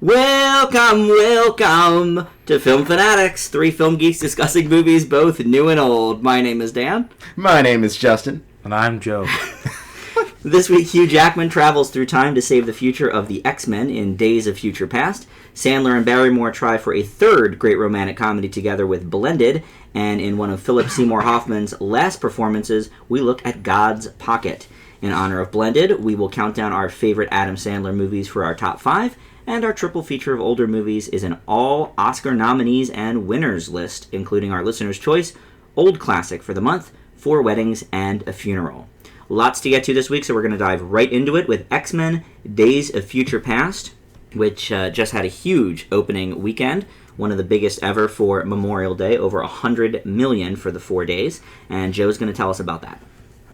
Welcome to Film Fanatics, three film geeks discussing movies both new and old. My name is Dan. My name is Justin. And I'm Joe. This week, Hugh Jackman travels through time to save the future of the X-Men in Days of Future Past. Sandler and Barrymore try for a third great romantic comedy together with Blended. And in one of Philip Seymour Hoffman's last performances, we look at God's Pocket. In honor of Blended, we will count down our favorite Adam Sandler movies for our top 5. And our triple feature of older movies is an all Oscar nominees and winners list, including our listener's choice, Old Classic for the month, Four Weddings and a Funeral. Lots to get to this week, so we're going to dive right into it with X-Men Days of Future Past, which just had a huge opening weekend, one of the biggest ever for Memorial Day, over 100 million for the 4 days, and Joe's going to tell us about that.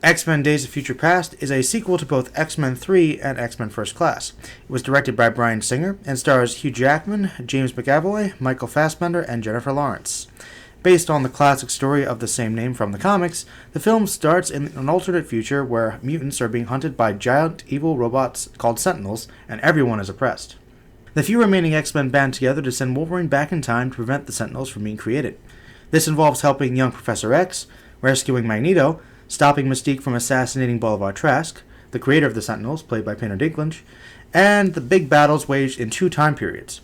X-Men Days of Future Past is a sequel to both X-Men 3 and X-Men First Class. It was directed by Bryan Singer and stars Hugh Jackman, James McAvoy, Michael Fassbender, and Jennifer Lawrence. Based on the classic story of the same name from the comics, the film starts in an alternate future where mutants are being hunted by giant evil robots called Sentinels, and everyone is oppressed. The few remaining X-Men band together to send Wolverine back in time to prevent the Sentinels from being created. This involves helping young Professor X, rescuing Magneto, stopping Mystique from assassinating Boulevard Trask, the creator of the Sentinels, played by Peter Dinklage, and the big battles waged in 2 time periods.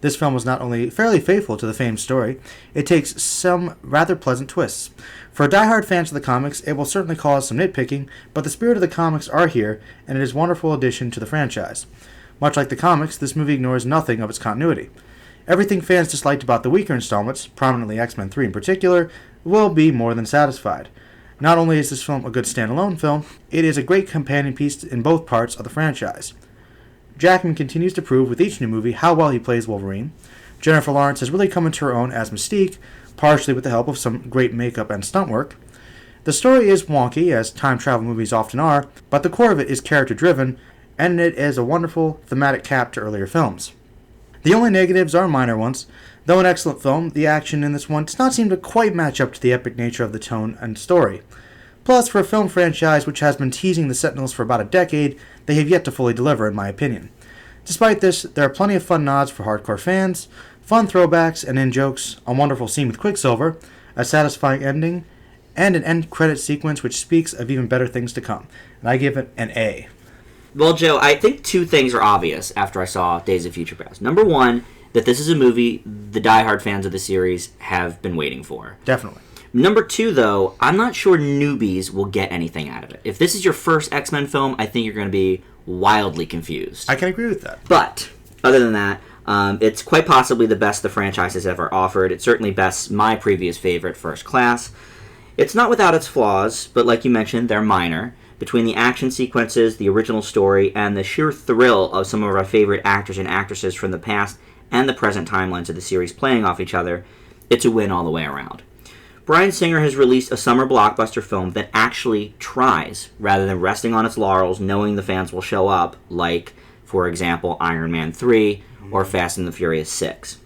This film was not only fairly faithful to the famed story, it takes some rather pleasant twists. For diehard fans of the comics, it will certainly cause some nitpicking, but the spirit of the comics are here, and it is a wonderful addition to the franchise. Much like the comics, this movie ignores nothing of its continuity. Everything fans disliked about the weaker installments, prominently X-Men 3 in particular, will be more than satisfied. Not only is this film a good standalone film, it is a great companion piece in both parts of the franchise. Jackman continues to prove with each new movie how well he plays Wolverine. Jennifer Lawrence has really come into her own as Mystique, partially with the help of some great makeup and stunt work. The story is wonky, as time travel movies often are, but the core of it is character-driven, and it is a wonderful thematic cap to earlier films. The only negatives are minor ones. Though an excellent film, the action in this one does not seem to quite match up to the epic nature of the tone and story. Plus, for a film franchise which has been teasing the Sentinels for about a decade, they have yet to fully deliver, in my opinion. Despite this, there are plenty of fun nods for hardcore fans, fun throwbacks and in-jokes, a wonderful scene with Quicksilver, a satisfying ending, and an end credit sequence which speaks of even better things to come. And I give it an A. Well, Joe, I think 2 things are obvious after I saw Days of Future Past. Number 1, that this is a movie the diehard fans of the series have been waiting for. Definitely. Number 2, though, I'm not sure newbies will get anything out of it. If this is your first X-Men film, I think you're going to be wildly confused. I can agree with that. But, other than that, it's quite possibly the best the franchise has ever offered. It certainly bests my previous favorite, First Class. It's not without its flaws, but like you mentioned, they're minor. Between the action sequences, the original story, and the sheer thrill of some of our favorite actors and actresses from the past and the present timelines of the series playing off each other, it's a win all the way around. Bryan Singer has released a summer blockbuster film that actually tries, rather than resting on its laurels knowing the fans will show up, like, for example, Iron Man 3 or Fast and the Furious 6.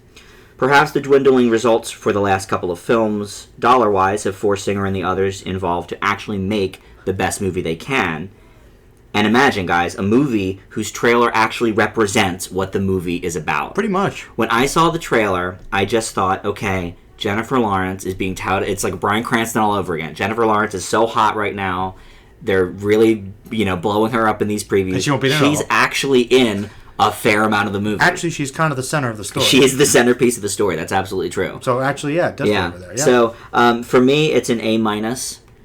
Perhaps the dwindling results for the last couple of films, dollar-wise, have forced Singer and the others involved to actually make the best movie they can. And imagine, guys, a movie whose trailer actually represents what the movie is about. Pretty much. When I saw the trailer, I just thought, okay, Jennifer Lawrence is being touted. It's like Bryan Cranston all over again. Jennifer Lawrence is so hot right now. They're really, blowing her up in these previews. And she won't be in She's actually in a fair amount of the movie. Actually, she's kind of the center of the story. She is the centerpiece of the story. That's absolutely true. So actually, yeah, it does go over there. Yeah. So for me, it's an A-.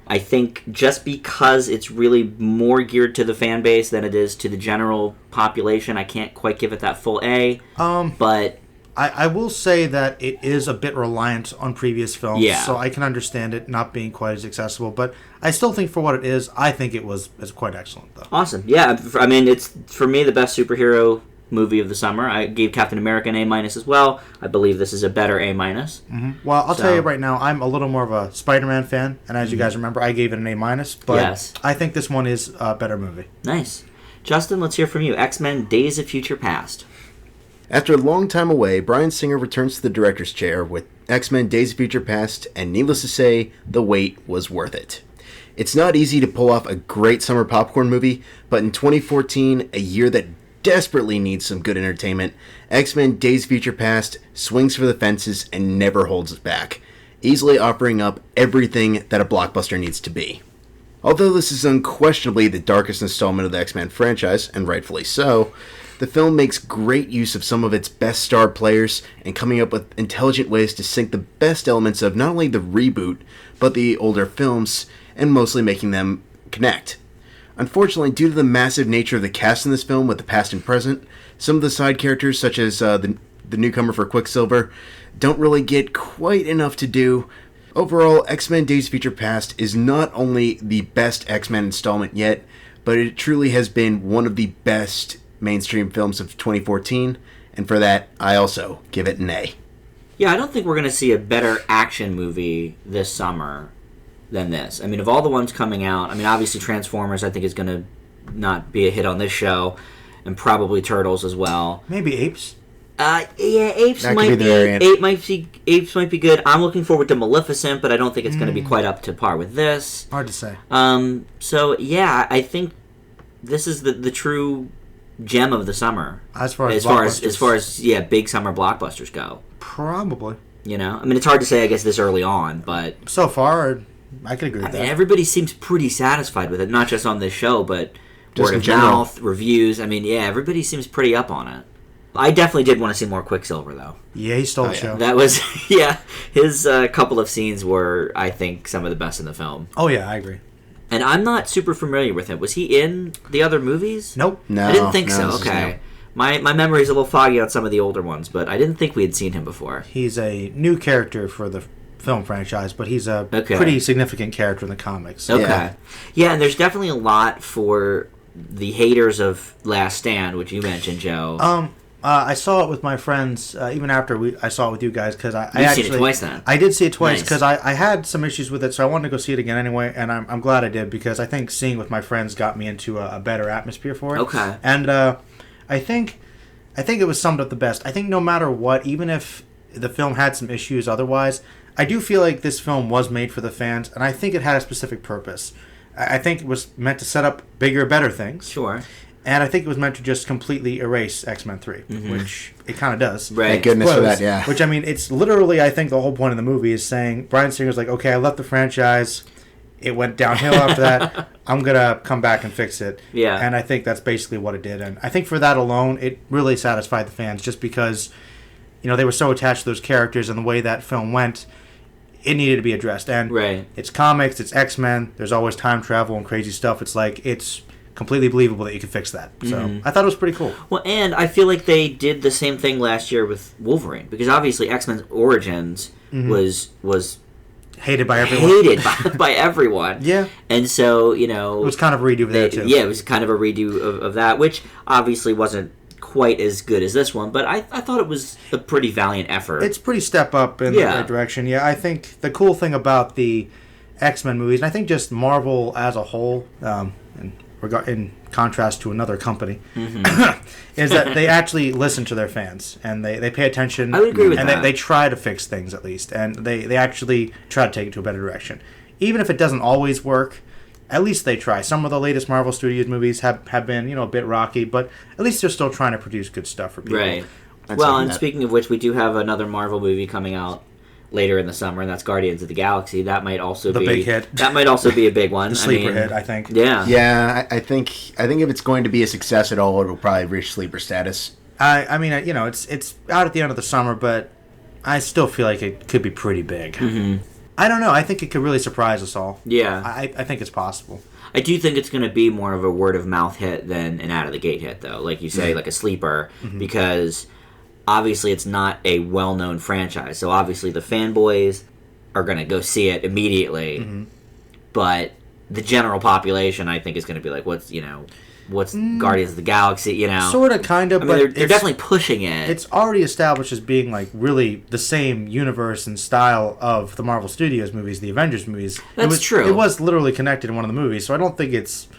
I think just because it's really more geared to the fan base than it is to the general population, I can't quite give it that full A. But I will say that it is a bit reliant on previous films, so I can understand it not being quite as accessible. But I still think for what it is, I think it's quite excellent, though. Awesome. Yeah, I mean, it's, for me, the best superhero movie of the summer. I gave Captain America an A- as well. I believe this is a better A-. Mm-hmm. Well, I'll tell you right now, I'm a little more of a Spider-Man fan, and as you guys remember, I gave it an A-, but yes. I think this one is a better movie. Nice. Justin, let's hear from you. X-Men Days of Future Past. After a long time away, Bryan Singer returns to the director's chair with X-Men Days of Future Past, and needless to say, the wait was worth it. It's not easy to pull off a great summer popcorn movie, but in 2014, a year that desperately needs some good entertainment, X-Men Days of Future Past swings for the fences and never holds it back, easily offering up everything that a blockbuster needs to be. Although this is unquestionably the darkest installment of the X-Men franchise, and rightfully so, the film makes great use of some of its best star players and coming up with intelligent ways to sync the best elements of not only the reboot, but the older films, and mostly making them connect. Unfortunately, due to the massive nature of the cast in this film with the past and present, some of the side characters, such as the newcomer for Quicksilver, don't really get quite enough to do. Overall, X-Men Days of Future Past is not only the best X-Men installment yet, but it truly has been one of the best mainstream films of 2014, and for that, I also give it an A. Yeah, I don't think we're going to see a better action movie this summer than this. I mean, of all the ones coming out, I mean, obviously Transformers I think is going to not be a hit on this show, and probably Turtles as well. Maybe Apes. Yeah, Apes That might could be the variant. Apes might be good. I'm looking forward to Maleficent, but I don't think it's going to be quite up to par with this. Hard to say. So yeah, I think this is the true gem of the summer As far as big summer blockbusters go. Probably. You know, I mean, it's hard to say, I guess, this early on, but So far, I could agree with I mean, that. everybody seems pretty satisfied with it, not just on this show, but Just word in of general. mouth, reviews. I mean, yeah, everybody seems pretty up on it. I definitely did want to see more Quicksilver, though. Yeah, he stole the yeah. show. That was, yeah, his couple of scenes were, I think, some of the best in the film. Oh, yeah, I agree. And I'm not super familiar with him. Was he in the other movies? Nope. No, I didn't think no, so. this is Okay. new. My memory's a little foggy on some of the older ones, but I didn't think we had seen him before. He's a new character for the film franchise, but he's a Okay. pretty significant character in the comics. Okay. Yeah. Yeah, and there's definitely a lot for the haters of Last Stand, which you mentioned, Joe. I saw it with my friends even after I saw it with you guys because I You've actually seen it twice then. I did see it twice Nice. because I had some issues with it, so I wanted to go see it again anyway, and I'm glad I did because I think seeing it with my friends got me into a better atmosphere for it. Okay. And I think it was summed up the best. I think no matter what, even if the film had some issues otherwise, I do feel like this film was made for the fans, and I think it had a specific purpose. I think it was meant to set up bigger, better things. Sure. And I think it was meant to just completely erase X-Men 3, which it kind of does. Right. Thank goodness for Spoilers. that, yeah. Which, I mean, it's literally, I think, the whole point of the movie is saying, Bryan Singer's like, okay, I left the franchise. It went downhill after that. I'm going to come back and fix it. Yeah. And I think that's basically what it did. And I think for that alone, it really satisfied the fans just because, you know, they were so attached to those characters and the way that film went, it needed to be addressed. And Right. it's comics, it's X-Men, there's always time travel and crazy stuff. It's like, it's completely believable that you could fix that. So I thought it was pretty cool. Well, and I feel like they did the same thing last year with Wolverine, because obviously X-Men's Origins was Hated by everyone. hated by everyone. Yeah. And so, you know... It was kind of a redo there, too. Yeah, it was kind of a redo of that, which obviously wasn't quite as good as this one, but I thought it was a pretty valiant effort. It's pretty step up in the right direction. Yeah, I think the cool thing about the X-Men movies, and I think just Marvel as a whole, in contrast to another company, is that they actually listen to their fans and they pay attention. I would agree with and that. They try to fix things at least, and they actually try to take it to a better direction. Even if it doesn't always work, at least they try. Some of the latest Marvel Studios movies have been, you know, a bit rocky, but at least they're still trying to produce good stuff for people. Right. I'd Well, second and that. speaking of which, we do have another Marvel movie coming out later in the summer, and that's Guardians of the Galaxy. That might also The be big hit. That might also be a big one. The sleeper I mean, hit, I think. Yeah. Yeah, I think if it's going to be a success at all, it'll probably reach sleeper status. I mean, you know, it's out at the end of the summer, but I still feel like it could be pretty big. I don't know. I think it could really surprise us all. Yeah. I think it's possible. I do think it's going to be more of a word of mouth hit than an out of the gate hit, though. Like you say, like a sleeper, because obviously it's not a well known franchise. So obviously the fanboys are going to go see it immediately, but the general population, I think, is going to be like, what's Guardians of the Galaxy? You know, Sort of, kind of, I mean, but they're definitely pushing it. it's already established as being like really the same universe and style of the Marvel Studios movies, the Avengers movies. That's true. It was literally connected in one of the movies, so I don't think it's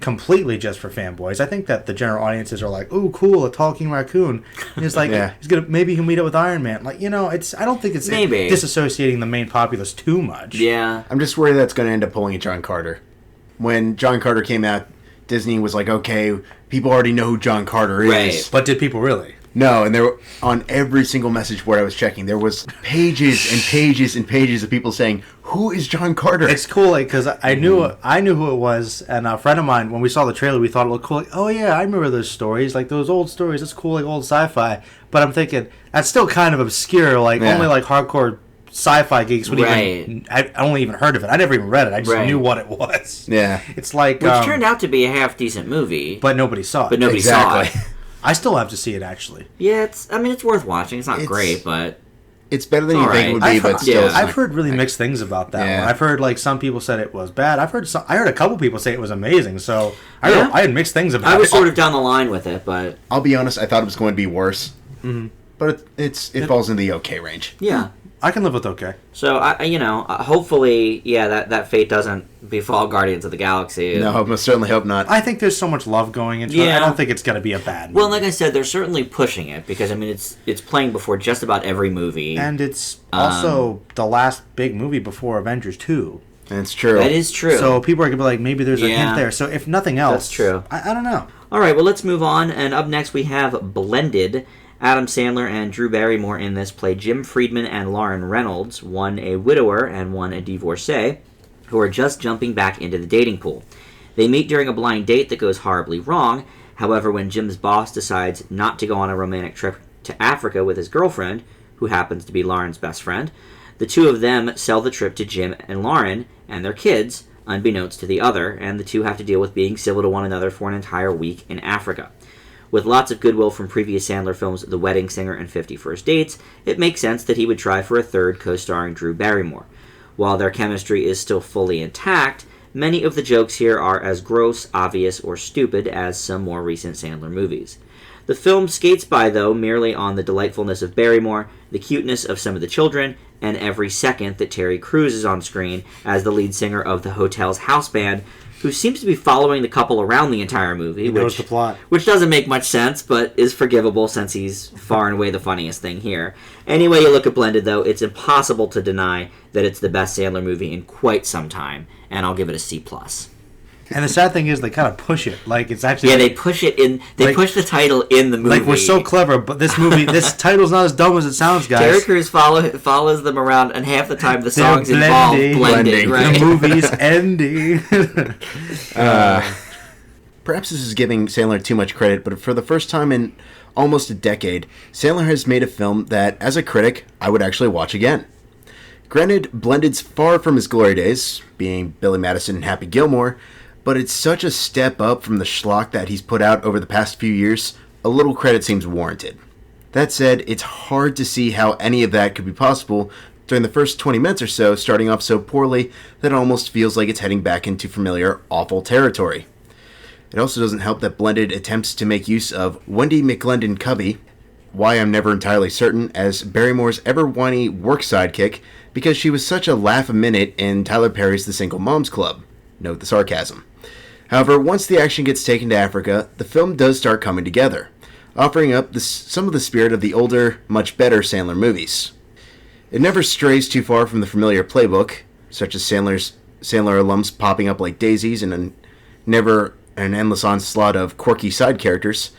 completely just for fanboys. I think that the general audiences are like, "Ooh, cool, a talking raccoon." And it's like Yeah. maybe he'll meet up with Iron Man. Like, you know, I don't think it's Maybe. disassociating the main populace too much. Yeah. I'm just worried that's going to end up pulling a John Carter. When John Carter came out Disney was like, okay, people already know who John Carter is. Right. But did people really? No, and there were, on every single message board I was checking, there was pages and pages and pages of people saying, "Who is John Carter?" It's cool, like, because I knew who it was, and a friend of mine, when we saw the trailer, we thought it looked cool. Like, oh yeah, I remember those stories, like those old stories. That's cool, like old sci-fi. But I'm thinking that's still kind of obscure. Like only like hardcore sci-fi geeks would even. I only even heard of it. I never even read it. I just knew what it was. Yeah, it's like which turned out to be a half decent movie, but nobody saw it. But nobody saw it. I still have to see it, actually. Yeah, it's worth watching. It's not great, but it's better than you think it would be. But still, yeah. I've heard really mixed things about that one. I've heard like some people said it was bad. I heard a couple people say it was amazing. So I had mixed things about it. I was sort of down the line with it, but I'll be honest, I thought it was going to be worse. Mm-hmm. But it falls in the okay range. Yeah. I can live with okay. So, hopefully, that fate doesn't befall Guardians of the Galaxy. No, I most certainly hope not. I think there's so much love going into it. I don't think it's going to be a bad movie. Well, like I said, they're certainly pushing it because, I mean, it's playing before just about every movie. And it's also the last big movie before Avengers 2. That's true. That is true. So people are going to be like, maybe there's a hint there. So if nothing else... That's true. I don't know. All right, well, let's move on. And up next, we have Blended. Adam Sandler and Drew Barrymore in this play Jim Friedman and Lauren Reynolds, one a widower and one a divorcee, who are just jumping back into the dating pool. They meet during a blind date that goes horribly wrong. However, when Jim's boss decides not to go on a romantic trip to Africa with his girlfriend, who happens to be Lauren's best friend, the two of them sell the trip to Jim and Lauren and their kids, unbeknownst to the other, and the two have to deal with being civil to one another for an entire week in Africa. With lots of goodwill from previous Sandler films The Wedding Singer and 50 First Dates, it makes sense that he would try for a third co-starring Drew Barrymore. While their chemistry is still fully intact, many of the jokes here are as gross, obvious, or stupid as some more recent Sandler movies. The film skates by, though, merely on the delightfulness of Barrymore, the cuteness of some of the children, and every second that Terry Crews is on screen as the lead singer of the hotel's house band, who seems to be following the couple around the entire movie. He knows the plot. Which doesn't make much sense, but is forgivable since he's far and away the funniest thing here. Any way you look at Blended, though, it's impossible to deny that it's the best Sandler movie in quite some time, and I'll give it a C+. And the sad thing is they kind of push it. Like, it's actually... Yeah, they push it in... They push the title in the movie. Like, we're so clever, but this movie... this title's not as dumb as it sounds, guys. Terry Crews follows them around, and half the time the songs involve blending. Right? The movie's ending. Perhaps this is giving Sandler too much credit, but for the first time in almost a decade, Sandler has made a film that, as a critic, I would actually watch again. Granted, Blended's far from his glory days, being Billy Madison and Happy Gilmore, but it's such a step up from the schlock that he's put out over the past few years, a little credit seems warranted. That said, it's hard to see how any of that could be possible during the first 20 minutes or so, starting off so poorly that it almost feels like it's heading back into familiar, awful territory. It also doesn't help that Blended attempts to make use of Wendy McLendon Covey, why I'm never entirely certain, as Barrymore's ever-whiny work sidekick, because she was such a laugh a minute in Tyler Perry's The Single Moms Club. Note the sarcasm. However, once the action gets taken to Africa, the film does start coming together, offering up some of the spirit of the older, much better Sandler movies. It never strays too far from the familiar playbook, such as Sandler alums popping up like daisies and an endless onslaught of quirky side characters,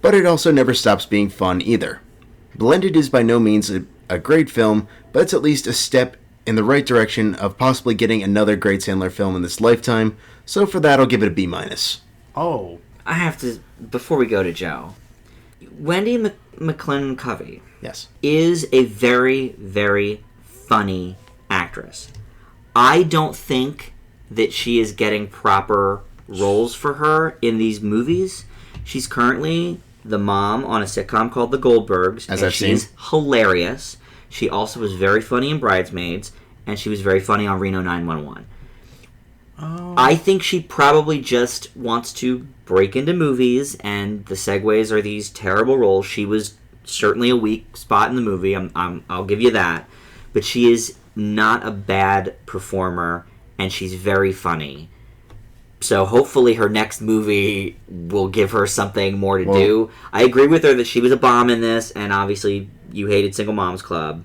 but it also never stops being fun either. Blended is by no means a great film, but it's at least a step in the right direction of possibly getting another great Sandler film in this lifetime, so for that I'll give it a B-. Oh. I have to, before we go to Joe, Wendy McLendon Covey is a very, very funny actress. I don't think that she is getting proper roles for her in these movies. She's currently the mom on a sitcom called The Goldbergs, and she's hilarious. She also was very funny in Bridesmaids, and she was very funny on Reno 911. Oh. I think she probably just wants to break into movies, and the segues are these terrible roles. She was certainly a weak spot in the movie, I'll give you that. But she is not a bad performer, and she's very funny. So hopefully her next movie will give her something more to do. I agree with her that she was a bomb in this, and obviously you hated Single Moms Club.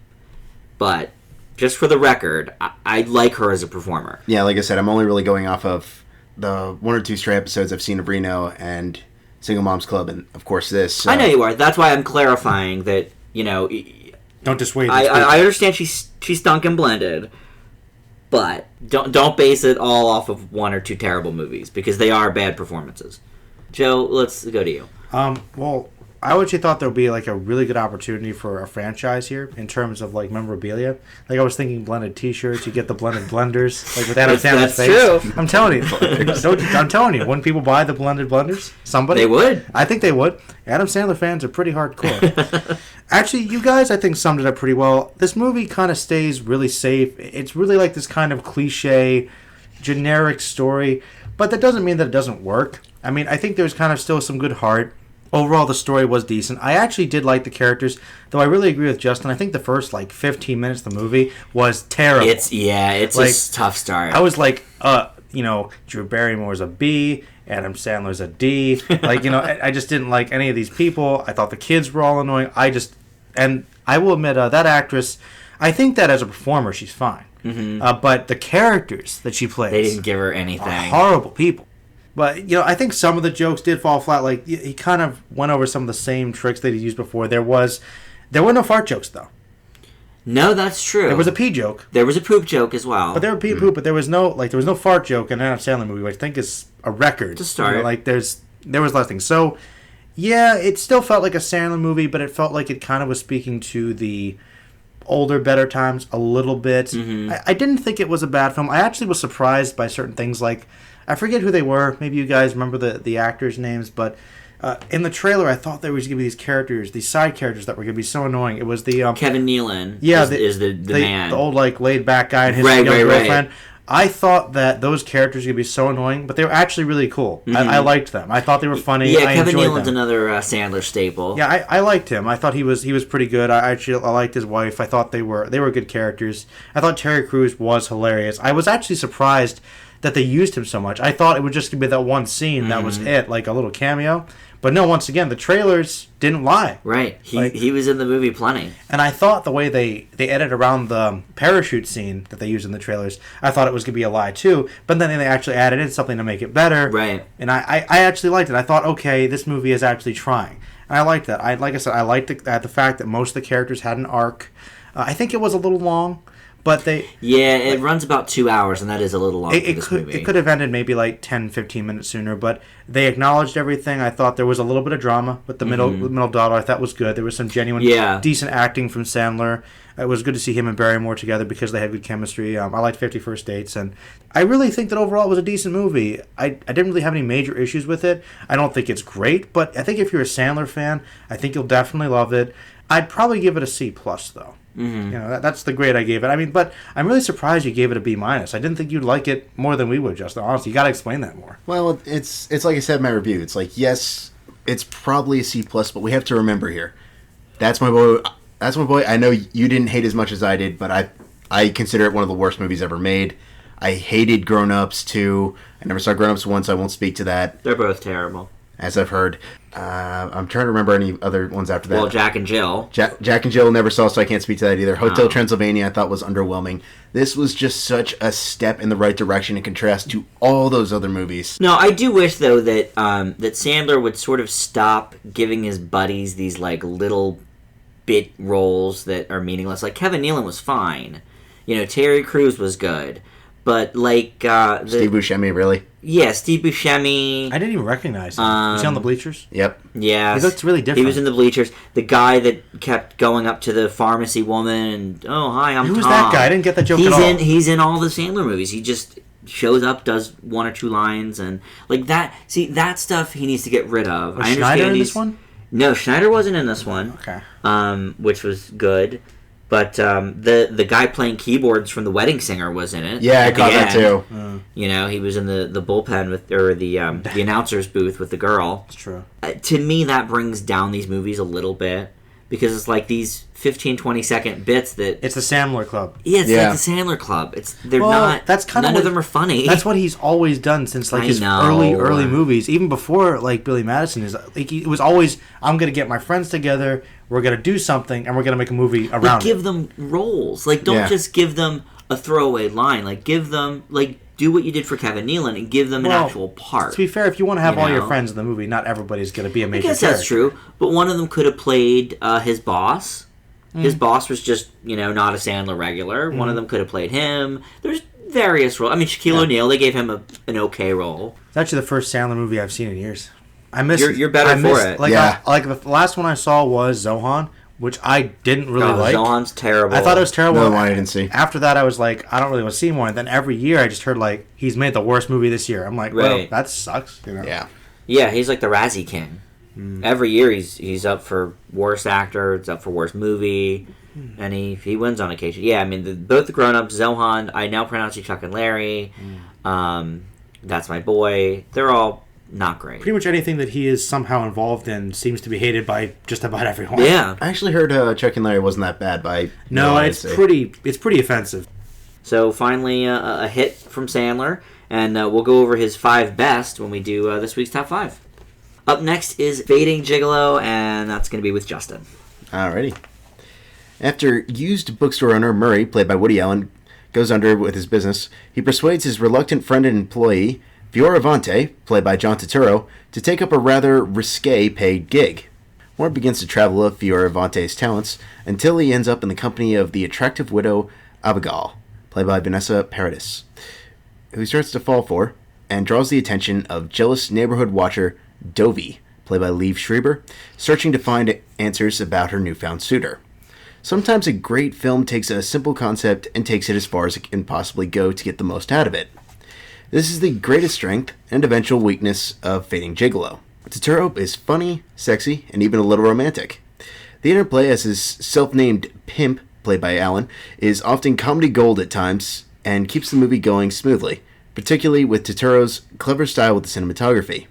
But just for the record, I like her as a performer. Yeah, like I said, I'm only really going off of the one or two stray episodes I've seen of Reno and Single Moms Club, and of course this. I know you are. That's why I'm clarifying that, Don't dissuade. I understand she's stunk and blended, but don't base it all off of one or two terrible movies, because they are bad performances. Joe, let's go to you. Well, I actually thought there would be like a really good opportunity for a franchise here in terms of like memorabilia. Like I was thinking blended T-shirts. You get the blended blenders, like with Adam Sandler's face. That's true. I'm telling you. I'm telling you. Wouldn't people buy the blended blenders? Somebody. They would. I think they would. Adam Sandler fans are pretty hardcore. Actually, you guys, I think, summed it up pretty well. This movie kind of stays really safe. It's really like this kind of cliche, generic story, but that doesn't mean that it doesn't work. I mean, I think there's kind of still some good heart. Overall, the story was decent. I actually did like the characters, though I really agree with Justin. I think the first, 15 minutes of the movie was terrible. It's a tough start. I was like, Drew Barrymore's a B, Adam Sandler's a D. I just didn't like any of these people. I thought the kids were all annoying. And I will admit, that actress, I think that as a performer, she's fine. Mm-hmm. But the characters that she plays... They didn't give her anything. Are horrible people. But, I think some of the jokes did fall flat. Like, he kind of went over some of the same tricks that he used before. There were no fart jokes, though. No, that's true. There was a pee joke. There was a poop joke as well. But there were pee poop, but there was no fart joke in an Adam Sandler movie, which I think is a record. To start. There was less things. So, yeah, it still felt like a Sandler movie, but it felt like it kind of was speaking to the older, better times a little bit. Mm-hmm. I didn't think it was a bad film. I actually was surprised by certain things, like... I forget who they were. Maybe you guys remember the actors' names, but in the trailer, I thought there was going to be these characters, these side characters that were going to be so annoying. It was the Kevin Nealon. Yeah, is the man, the old laid back guy and his young girlfriend. Right. I thought that those characters were going to be so annoying, but they were actually really cool. Mm-hmm. I liked them. I thought they were funny. Yeah, Kevin Nealon's another Sandler staple. Yeah, I liked him. I thought he was pretty good. I liked his wife. I thought they were good characters. I thought Terry Crews was hilarious. I was actually surprised that they used him so much. I thought it would just be that one scene that was it, like a little cameo. But no, once again, the trailers didn't lie. Right. He was in the movie plenty. And I thought the way they edited around the parachute scene that they used in the trailers, I thought it was going to be a lie too. But then they actually added in something to make it better. Right. And I actually liked it. I thought, okay, this movie is actually trying. And I liked that. Like I said, I liked the fact that most of the characters had an arc. I think it was a little long. But it runs about 2 hours, and that is a little long for this movie. It could have ended maybe 10, 15 minutes sooner, but they acknowledged everything. I thought there was a little bit of drama with the middle daughter. I thought was good. There was some genuine, decent acting from Sandler. It was good to see him and Barrymore together because they had good chemistry. I liked 50 First Dates, and I really think that overall it was a decent movie. I didn't really have any major issues with it. I don't think it's great, but I think if you're a Sandler fan, I think you'll definitely love it. I'd probably give it a C+, though. Mm-hmm. That's the grade I gave it. I mean, but I'm really surprised you gave it a B-. I didn't think you'd like it more than we would, Justin. Honestly, you got to explain that more. Well, it's like I said in my review. It's like, yes, it's probably a C+, but we have to remember here. That's my boy. I know you didn't hate as much as I did, but I consider it one of the worst movies ever made. I hated Grown Ups too. I never saw Grown Ups once. I won't speak to that. They're both terrible, as I've heard. I'm trying to remember any other ones after that. Well, Jack and Jill. Jack and Jill never saw, so I can't speak to that either. Hotel Transylvania I thought was underwhelming. This was just such a step in the right direction in contrast to all those other movies. No, I do wish, though, that Sandler would sort of stop giving his buddies these little bit roles that are meaningless. Like, Kevin Nealon was fine. Terry Crews was good. But, Steve Buscemi, really? Yeah, Steve Buscemi. I didn't even recognize him. Was he on the bleachers? Yep. Yeah. He looked really different. He was in the bleachers. The guy that kept going up to the pharmacy woman and, oh, hi, I'm Tom. Who was that guy? I didn't get that joke at all. He's in all the Sandler movies. He just shows up, does one or two lines, and, that. See, that stuff he needs to get rid of. Was Schneider in this one? No, Schneider wasn't in this one. Okay. Which was good. But the guy playing keyboards from The Wedding Singer was in it. Yeah, I caught that too. He was in the bullpen or the announcer's booth with the girl. It's true. To me, that brings down these movies a little bit because it's like these 15, 20-second bits that... It's the Sandler Club. Yeah, it's like the Sandler Club. They're not... That's kind none of them are funny. That's what he's always done since his early movies. Even before Billy Madison is it was always, I'm going to get my friends together, we're going to do something, and we're going to make a movie around give them roles. Don't just give them a throwaway line. Give them... do what you did for Kevin Nealon and give them an actual part. To be fair, if you want to have all your know? friends in the movie, not everybody's going to be a major I guess character. that's true, but one of them could have played his boss. His boss was just, not a Sandler regular. One of them could have played him. There's various roles. I mean, Shaquille O'Neal, they gave him an okay role. It's actually the first Sandler movie I've seen in years. I miss. You're better for it. The last one I saw was Zohan, which I didn't really like. Zohan's terrible. I thought it was terrible. No, I didn't see. After that, I was like, I don't really want to see more. And then every year, I just heard like he's made the worst movie this year. I'm like, well, that sucks. Yeah, he's like the Razzie King. Every year he's up for worst actor, it's up for worst movie, and he wins on occasion. Yeah, I mean both the grown-ups, Zohan, I now pronounce you Chuck and Larry. That's My Boy. They're all not great. Pretty much anything that he is somehow involved in seems to be hated by just about everyone. Yeah, I actually heard Chuck and Larry wasn't that bad. It's pretty offensive. So finally, a hit from Sandler, and we'll go over his 5 best when we do this week's top 5. Up next is Fading Gigolo, and that's going to be with Justin. Alrighty. After used bookstore owner Murray, played by Woody Allen, goes under with his business, he persuades his reluctant friend and employee, Fioravante, played by John Turturro, to take up a rather risque paid gig. Moore begins to travel up Fioravante's talents until he ends up in the company of the attractive widow Abigail, played by Vanessa Paradis, who he starts to fall for, and draws the attention of jealous neighborhood watcher Dovey, played by Liev Schreiber, searching to find answers about her newfound suitor. Sometimes a great film takes a simple concept and takes it as far as it can possibly go to get the most out of it. This is the greatest strength and eventual weakness of Fading Gigolo. Turturro is funny, sexy, and even a little romantic. The interplay as his self-named pimp, played by Allen, is often comedy gold at times and keeps the movie going smoothly, particularly with Turturro's clever style with the cinematography.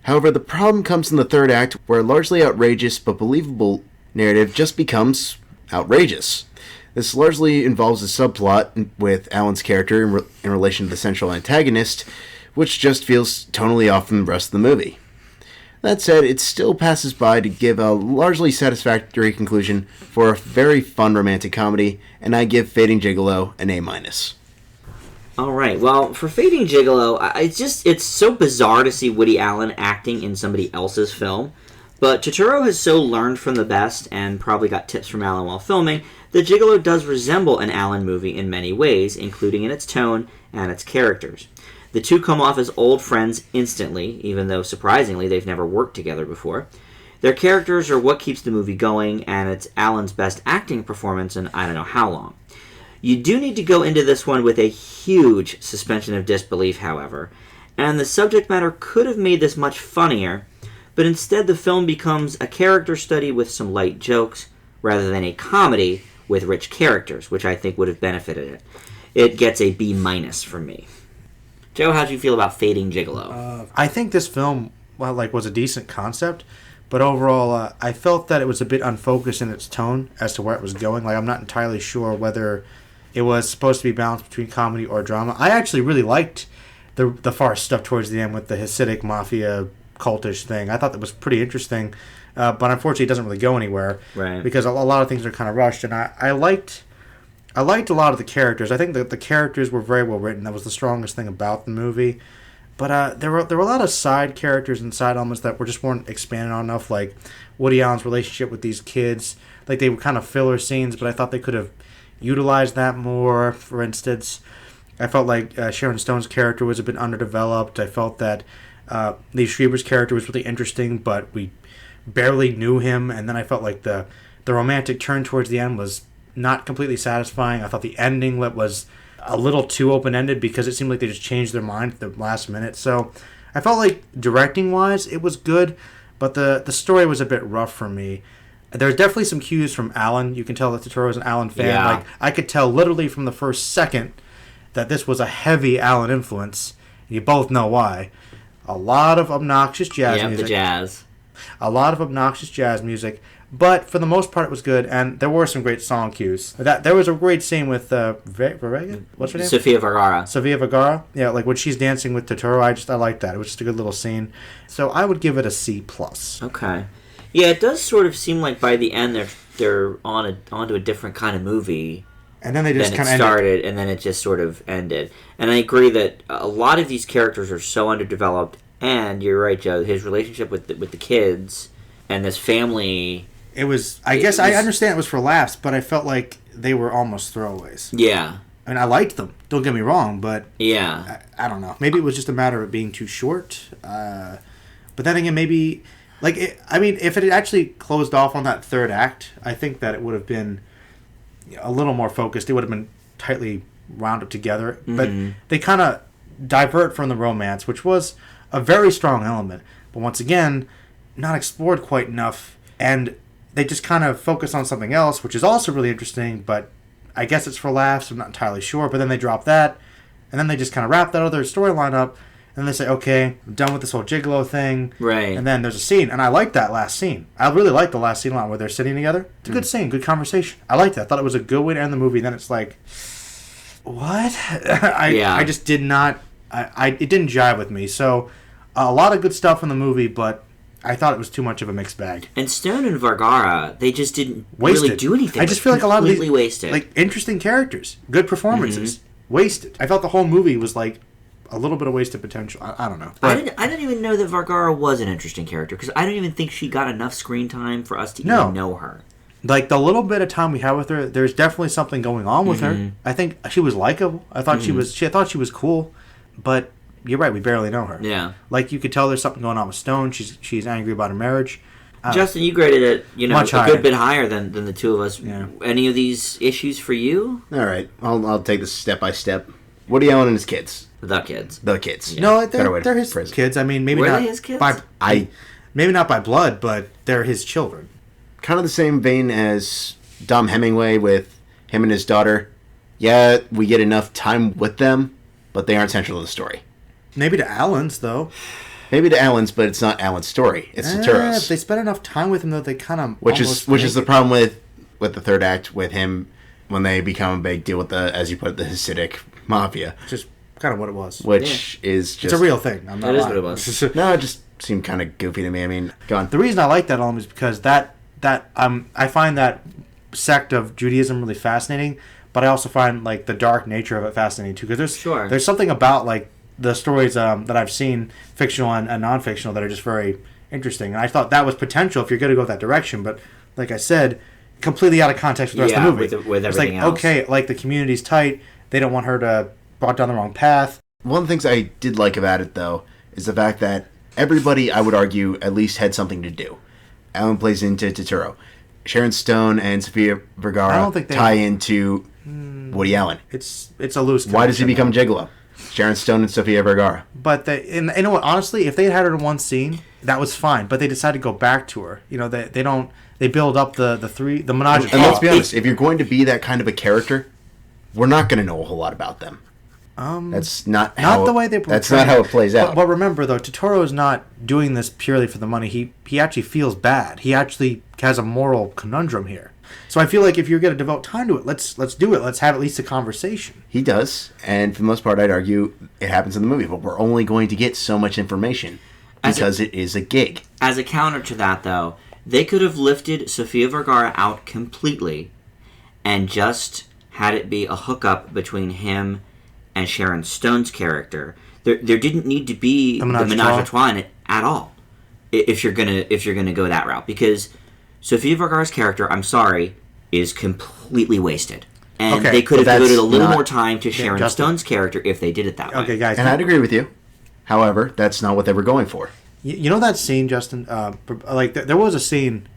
However, the problem comes in the third act, where a largely outrageous but believable narrative just becomes outrageous. This largely involves a subplot with Alan's character in relation to the central antagonist, which just feels tonally off from the rest of the movie. That said, it still passes by to give a largely satisfactory conclusion for a very fun romantic comedy, and I give Fading Gigolo an A-. All right. Well, for Fading Gigolo, it's so bizarre to see Woody Allen acting in somebody else's film. But Turturro has so learned from the best, and probably got tips from Allen while filming, that Gigolo does resemble an Allen movie in many ways, including in its tone and its characters. The two come off as old friends instantly, even though, surprisingly, they've never worked together before. Their characters are what keeps the movie going, and it's Allen's best acting performance in I don't know how long. You do need to go into this one with a huge suspension of disbelief, however, and the subject matter could have made this much funnier, but instead the film becomes a character study with some light jokes, rather than a comedy with rich characters, which I think would have benefited it. It gets a B- from me. Joe, how'd you feel about Fading Gigolo? I think this film, was a decent concept, but overall, I felt that it was a bit unfocused in its tone as to where it was going. I'm not entirely sure whether it was supposed to be balanced between comedy or drama. I actually really liked the farce stuff towards the end with the Hasidic mafia cultish thing. I thought that was pretty interesting, but unfortunately it doesn't really go anywhere. Right. Because a lot of things are kind of rushed, and I liked a lot of the characters. I think that the characters were very well written. That was the strongest thing about the movie. But there were a lot of side characters and side elements that weren't expanded on enough, like Woody Allen's relationship with these kids. Like, they were kind of filler scenes, but I thought they could have utilized that more. For instance, I felt like Sharon Stone's character was a bit underdeveloped. I felt that Lee Schreiber's character was really interesting, but we barely knew him. And then I felt like the romantic turn towards the end was not completely satisfying. I thought the ending was a little too open-ended because it seemed like they just changed their mind at the last minute. So I felt like directing-wise it was good, but the story was a bit rough for me. There's definitely some cues from Allen. You can tell that Turturro is an Allen fan. Yeah. I could tell literally from the first second that this was a heavy Allen influence. You both know why. A lot of obnoxious jazz music. The jazz. A lot of obnoxious jazz music. But for the most part, it was good, and there were some great song cues. There was a great scene with Verega? What's her name? Sofia Vergara. Sofia Vergara. Yeah, like when she's dancing with Turturro, I liked that. It was just a good little scene. So I would give it a C+. Okay. Yeah, it does sort of seem like by the end they're onto a different kind of movie. And then they just then kind it of started, and then it just sort of ended. And I agree that a lot of these characters are so underdeveloped. And you're right, Joe. His relationship with the kids and this family. It was. I guess I understand it was for laughs, but I felt like they were almost throwaways. Yeah. I mean, I liked them. Don't get me wrong, but yeah, I don't know. Maybe it was just a matter of being too short. But then again, maybe if it had actually closed off on that third act, I think that it would have been a little more focused. It would have been tightly wound together. But they kind of divert from the romance, which was a very strong element, but once again, not explored quite enough, and they just kind of focus on something else, which is also really interesting, but I guess it's for laughs, I'm not entirely sure, but then they drop that, and then they just kind of wrap that other storyline up, and they say, okay, I'm done with this whole Gigolo thing, right, and then there's a scene, and I like that last scene. I really like the last scene a lot, where they're sitting together. It's a good scene, good conversation. I liked that. I thought it was a good way to end the movie, and then it's like, what? I just did not... it didn't jive with me. So a lot of good stuff in the movie, but I thought it was too much of a mixed bag. And Stone and Vergara, they just didn't really do anything. I just feel like a lot of these wasted, like interesting characters, good performances, wasted. I felt the whole movie was like a little bit of wasted potential. I don't know. But I didn't even know that Vergara was an interesting character because I don't even think she got enough screen time for us to even know her. Like the little bit of time we had with her, there's definitely something going on with her. I think she was likable. I thought I thought she was cool. But you're right, we barely know her. Yeah. Like, you could tell there's something going on with Stone. She's angry about her marriage. Justin, you graded it, much a higher. good bit higher than the two of us. Yeah. Any of these issues for you? All right, I'll take this step by step. Woody Allen and his kids. The kids. The kids. Yeah. No, they're his kids. I mean, maybe Were not they his kids? Maybe not by blood, but they're his children. Kind of the same vein as Dom Hemingway with him and his daughter. Yeah, we get enough time with them, but they aren't central to the story. Maybe to Allen's, though. Maybe to Allen's, but it's not Allen's story. It's Saturo's. If they spend enough time with him, though, they kind of which is the problem with the third act with him when they become a big deal with the, as you put it, the Hasidic mafia. Just kind of what it was. Which is just... It's a real thing. I'm not That is lying. what it was. No, it just seemed kind of goofy to me. I mean, go on. The reason I like that element is because I find that sect of Judaism really fascinating, but I also find like the dark nature of it fascinating too. Because there's something about like the stories that I've seen, fictional and non-fictional, that are just very interesting. And I thought that was potential if you're going to go that direction. But like I said, completely out of context with the rest of the movie. With it's everything like, else. okay, like the community's tight. They don't want her to brought down the wrong path. One of the things I did like about it, though, is the fact that everybody, I would argue, at least had something to do. Alan plays into Turturro. Sharon Stone and Sofia Vergara I don't think tie into Woody Allen. It's a loose connection. Why does he become Gigolo? Sharon Stone and Sofia Vergara. But you know what? Honestly, if they had her in one scene, that was fine. But they decided to go back to her. You know, they don't. They build up the menage. And let's be honest, if you're going to be that kind of a character, we're not going to know a whole lot about them. That's not the way they. That's not how it plays out. But remember, though, Turturro is not doing this purely for the money. He actually feels bad. He actually has a moral conundrum here. So I feel like if you're going to devote time to it, let's do it. Let's have at least a conversation. He does, and for the most part, I'd argue it happens in the movie. But we're only going to get so much information because it is a gig. As a counter to that, though, they could have lifted Sofia Vergara out completely and just had it be a hookup between him and Sharon Stone's character. There didn't need to be the menage a trois in it at all. If you're gonna go that route, because Sofia Vergara's character, I'm sorry, is completely wasted. And they could have devoted a little more time to Sharon Stone's character if they did it that way. Okay, guys. And I'd agree with you. However, that's not what they were going for. You know that scene, Justin? There was a scene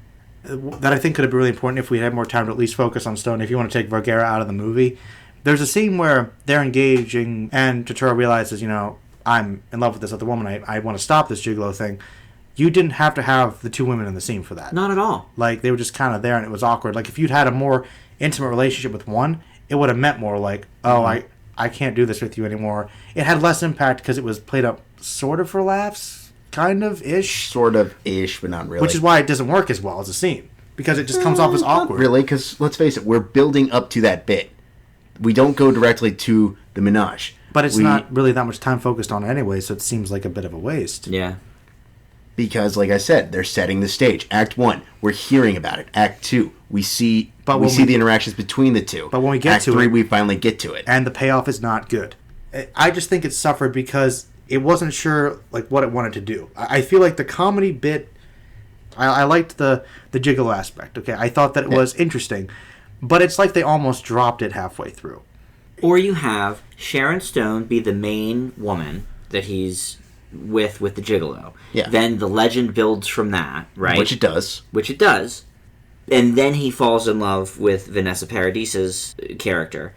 that I think could have been really important if we had more time to at least focus on Stone. If you want to take Vergara out of the movie, there's a scene where they're engaging, and Turturro realizes, I'm in love with this other woman. I want to stop this Gigolo thing. You didn't have to have the two women in the scene for that. Not at all. Like, they were just kind of there, and it was awkward. Like, if you'd had a more intimate relationship with one, it would have meant more like, I can't do this with you anymore. It had less impact because it was played up sort of for laughs, kind of-ish. Sort of-ish, but not really. Which is why it doesn't work as well as a scene. Because it just comes off as awkward. Not really, because let's face it, we're building up to that bit. We don't go directly to the menage. But it's not really that much time focused on it anyway, so it seems like a bit of a waste. Yeah. Because, like I said, they're setting the stage. Act 1, we're hearing about it. Act 2, we see the interactions between the two. But when we get Act to 3, it, we finally get to it. and the payoff is not good. I just think it suffered because it wasn't sure what it wanted to do. I feel like the comedy bit, I liked the Gigolo aspect. Okay, I thought that it was interesting, but it's like they almost dropped it halfway through. Or you have Sharon Stone be the main woman that he's with the Gigolo. Yeah. Then the legend builds from that, right? Which it does. And then he falls in love with Vanessa Paradise's character.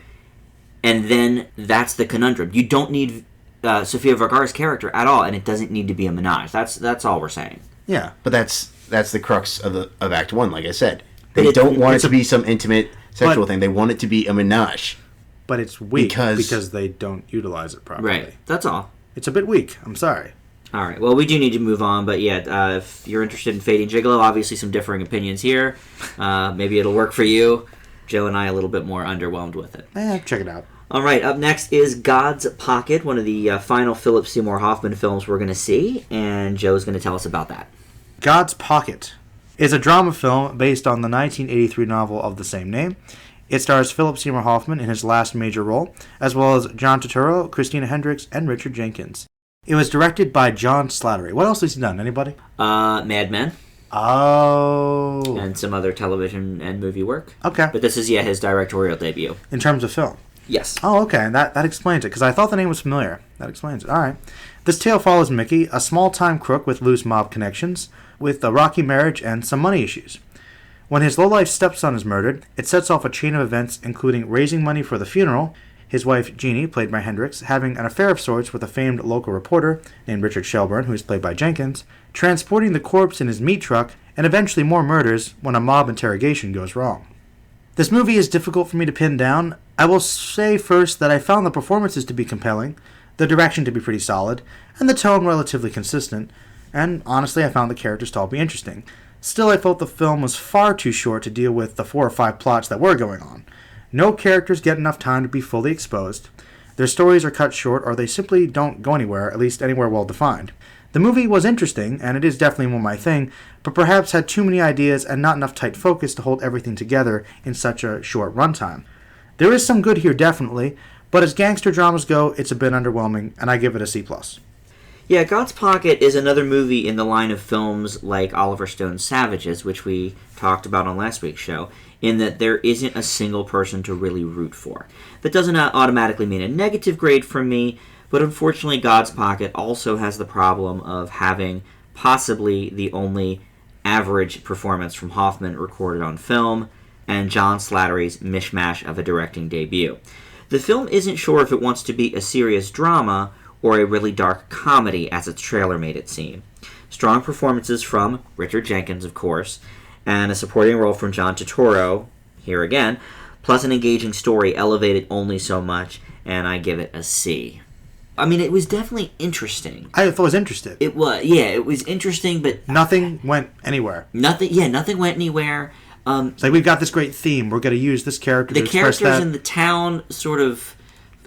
And then that's the conundrum. You don't need Sofia Vergara's character at all, and it doesn't need to be a menage. That's all we're saying. Yeah. But that's the crux of Act 1, like I said. They don't want it to be some intimate sexual thing. They want it to be a menage. But it's weak because they don't utilize it properly. Right. That's all. It's a bit weak. I'm sorry. All right. Well, we do need to move on, but yeah, if you're interested in Fading Gigolo, obviously some differing opinions here. Maybe it'll work for you. Joe and I a little bit more underwhelmed with it. Check it out. All right. Up next is God's Pocket, one of the final Philip Seymour Hoffman films we're going to see, and Joe's going to tell us about that. God's Pocket is a drama film based on the 1983 novel of the same name. It stars Philip Seymour Hoffman in his last major role, as well as John Turturro, Christina Hendricks, and Richard Jenkins. It was directed by John Slattery. What else has he done? Anybody? Mad Men. Oh. And some other television and movie work. Okay. But this is, his directorial debut. In terms of film? Yes. Oh, okay. That explains it, because I thought the name was familiar. That explains it. All right. This tale follows Mickey, a small-time crook with loose mob connections, with a rocky marriage and some money issues. When his low-life stepson is murdered, it sets off a chain of events including raising money for the funeral, his wife Jeannie, played by Hendricks, having an affair of sorts with a famed local reporter named Richard Shelburne, who is played by Jenkins, transporting the corpse in his meat truck, and eventually more murders when a mob interrogation goes wrong. This movie is difficult for me to pin down. I will say first that I found the performances to be compelling, the direction to be pretty solid, and the tone relatively consistent, and honestly I found the characters to all be interesting. Still, I felt the film was far too short to deal with the 4 or 5 plots that were going on. No characters get enough time to be fully exposed. Their stories are cut short, or they simply don't go anywhere, at least anywhere well defined. The movie was interesting, and it is definitely more my thing, but perhaps had too many ideas and not enough tight focus to hold everything together in such a short runtime. There is some good here, definitely, but as gangster dramas go, it's a bit underwhelming, and I give it a C+. Yeah, God's Pocket is another movie in the line of films like Oliver Stone's Savages, which we talked about on last week's show, in that there isn't a single person to really root for. That doesn't automatically mean a negative grade from me, but unfortunately God's Pocket also has the problem of having possibly the only average performance from Hoffman recorded on film, and John Slattery's mishmash of a directing debut. The film isn't sure if it wants to be a serious drama or a really dark comedy, as its trailer made it seem. Strong performances from Richard Jenkins, of course, and a supporting role from John Turturro, here again, plus an engaging story elevated only so much, and I give it a C. I mean, it was definitely interesting. I thought it was interesting. It was interesting, but nothing went anywhere. Nothing went anywhere. It's like, we've got this great theme, we're going to use this character to express that. The characters in the town sort of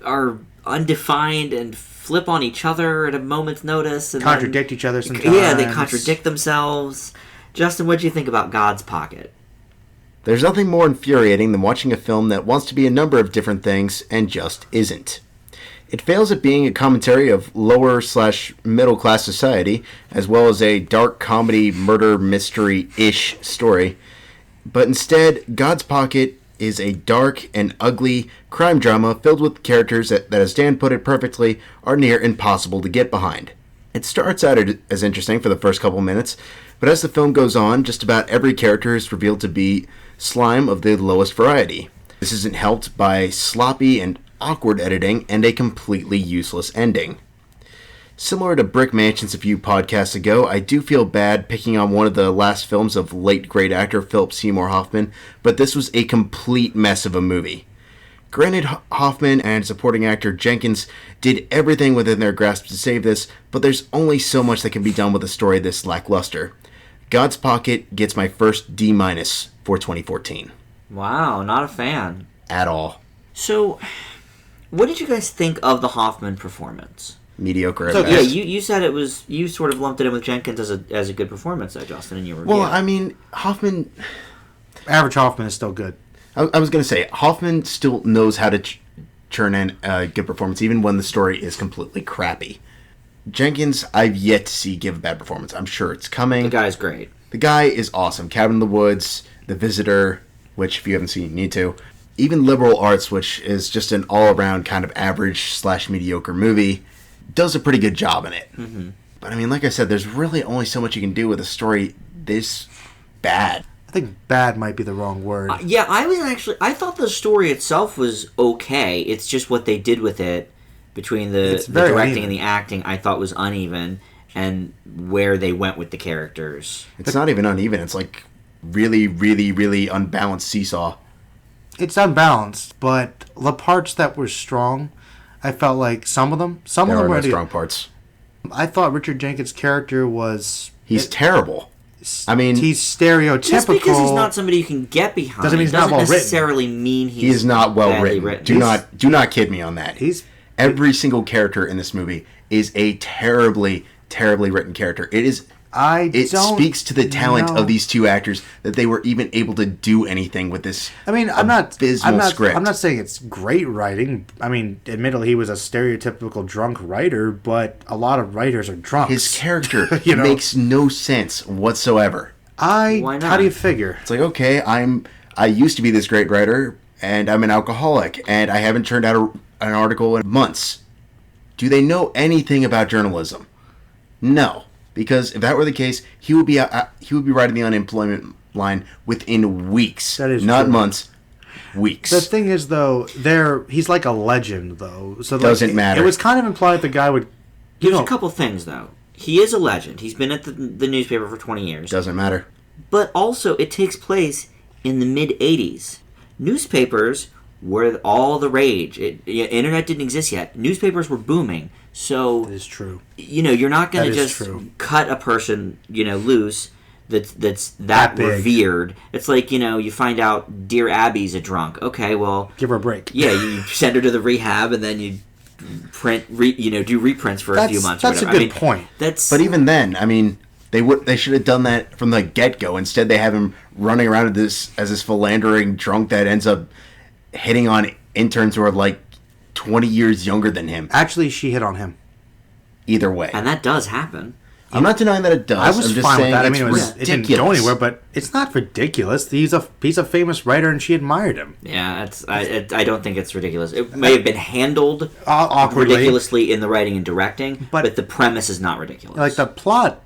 are undefined and flip on each other at a moment's notice. And contradict each other sometimes. Yeah, they contradict themselves. Justin, what do you think about God's Pocket? There's nothing more infuriating than watching a film that wants to be a number of different things and just isn't. It fails at being a commentary of lower/middle class society, as well as a dark comedy murder mystery-ish story, but instead, God's Pocket is a dark and ugly crime drama filled with characters that, as Dan put it perfectly, are near impossible to get behind. It starts out as interesting for the first couple minutes, but as the film goes on, just about every character is revealed to be slime of the lowest variety. This isn't helped by sloppy and awkward editing and a completely useless ending. Similar to Brick Mansions a few podcasts ago, I do feel bad picking on one of the last films of late great actor Philip Seymour Hoffman, but this was a complete mess of a movie. Granted, Hoffman and supporting actor Jenkins did everything within their grasp to save this, but there's only so much that can be done with a story this lackluster. God's Pocket gets my first D- for 2014. Wow, not a fan. At all. So, what did you guys think of the Hoffman performance? mediocre. So, at Yeah, best. you said it was, you sort of lumped it in with Jenkins as a good performance, though, Justin, in your review. Well, I mean, Hoffman. Average Hoffman is still good. I was going to say Hoffman still knows how to churn in a good performance, even when the story is completely crappy. Jenkins, I've yet to see give a bad performance. I'm sure it's coming. The guy's great. The guy is awesome. Cabin in the Woods, The Visitor, which if you haven't seen, you need to. Even Liberal Arts, which is just an all-around kind of average/mediocre movie, does a pretty good job in it. Mm-hmm. But I mean, like I said, there's really only so much you can do with a story this bad. I think bad might be the wrong word. Yeah, I thought the story itself was okay. It's just what they did with it between the very directing uneven. and the acting, I thought was uneven, and where they went with the characters. It's not even uneven. It's like really, really, really unbalanced seesaw. It's unbalanced, but the parts that were strong, I felt like some of them There are were no strong parts. I thought Richard Jenkins' character was... He's terrible. I mean, he's stereotypical. Just because he's not somebody you can get behind Doesn't mean he's not well written. necessarily mean he is not well badly written. Do not kid me on that. Every single character in this movie is a terribly, terribly written character. It speaks to the talent of these two actors that they were even able to do anything with this. I mean, I'm not script. I'm not saying it's great writing. I mean, admittedly, he was a stereotypical drunk writer, but a lot of writers are drunks. His character makes no sense whatsoever. Why not? How do you figure? It's like, okay, I used to be this great writer, and I'm an alcoholic, and I haven't turned out an article in months. Do they know anything about journalism? No. Because if that were the case, he would be writing the unemployment line within weeks. That is not true. Months, weeks. The thing is, though, he's like a legend, though. So Doesn't matter. It was kind of implied the guy would. There's a couple things, though. He is a legend. He's been at the newspaper for 20 years. Doesn't matter. But also, it takes place in the mid-'80s. Newspapers were all the rage. Internet didn't exist yet. Newspapers were booming. So That is true. You're not going to That is just true. cut a person, loose that's that big. revered. It's like, you find out Dear Abby's a drunk. Okay, well, Give her a break. yeah, you send her to the rehab and then you do reprints for a few months. That's or a whatever. good point. But even then, I mean, they should have done that from the get-go. Instead, they have him running around as this philandering drunk that ends up hitting on interns who are like 20 years younger than him. Actually, she hit on him. Either way. And that does happen. I'm not denying that it does. I was I'm just fine with saying that. I it's mean, it didn't ridiculous. go anywhere, but it's not ridiculous. He's a famous writer, and she admired him. Yeah, I don't think it's ridiculous. It may have been handled Awkwardly. ridiculously in the writing and directing, But- but the premise is not ridiculous. Like the plot.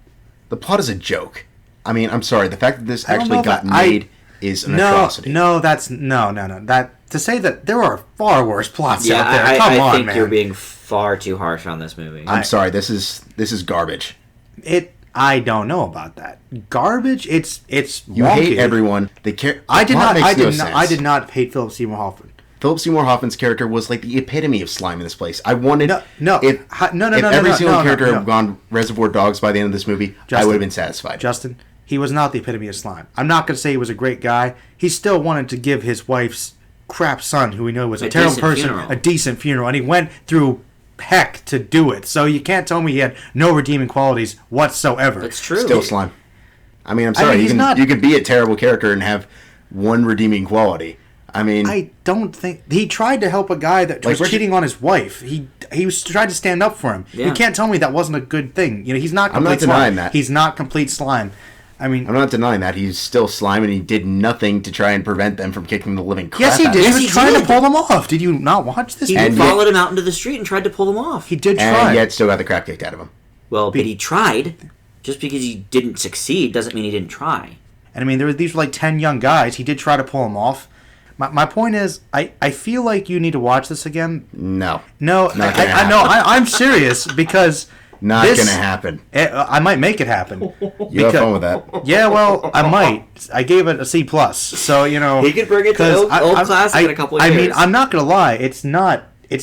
The plot is a joke. I mean, I'm sorry. The fact that this I don't actually know got if I- made is an atrocity. No. That to say that there are far worse plots yeah, out there. I Come on, think man. you're being far too harsh on this movie. I'm sorry. This is garbage. I don't know about that. Garbage. It's You wonky. hate everyone. I did not. I I did not hate Philip Seymour Hoffman. Philip Seymour Hoffman's character was like the epitome of slime in this place. I wanted No. If every single character no. had gone Reservoir Dogs by the end of this movie, I Justin, would have been satisfied. Justin, he was not the epitome of slime. I'm not going to say he was a great guy. He still wanted to give his wife's crap son, who we know was a terrible decent person, funeral. a decent funeral, and he went through heck to do it. So you can't tell me he had no redeeming qualities whatsoever. That's true. Still slime. I mean, I'm sorry. he's not- You can be a terrible character and have one redeeming quality. I mean, I don't think he tried to help a guy that was Richard- cheating on his wife. He was tried to stand up for him. Yeah. You can't tell me that wasn't a good thing. He's not I'm complete not slime. denying that. He's not complete slime. I mean, I'm not denying that he's still slime, and he did nothing to try and prevent them from kicking the living crap yes, he out did. of He him. was he trying did. to pull them off. Did you not watch this? He And followed him out into the street and tried to pull him off. He did And try. yet still got the crap kicked out of him. Well, but he tried. Just because he didn't succeed doesn't mean he didn't try. And I mean, these were like 10 young guys. He did try to pull them off. My point is, I feel like you need to watch this again. No. No, Not gonna I happen. know. I'm serious because Not this- gonna happen. I might make it happen. You have fun with that. Yeah, well, I might. I gave it a C+. So, He could bring it to 'cause old classic in a couple of I mean, years. I'm not going to lie. It's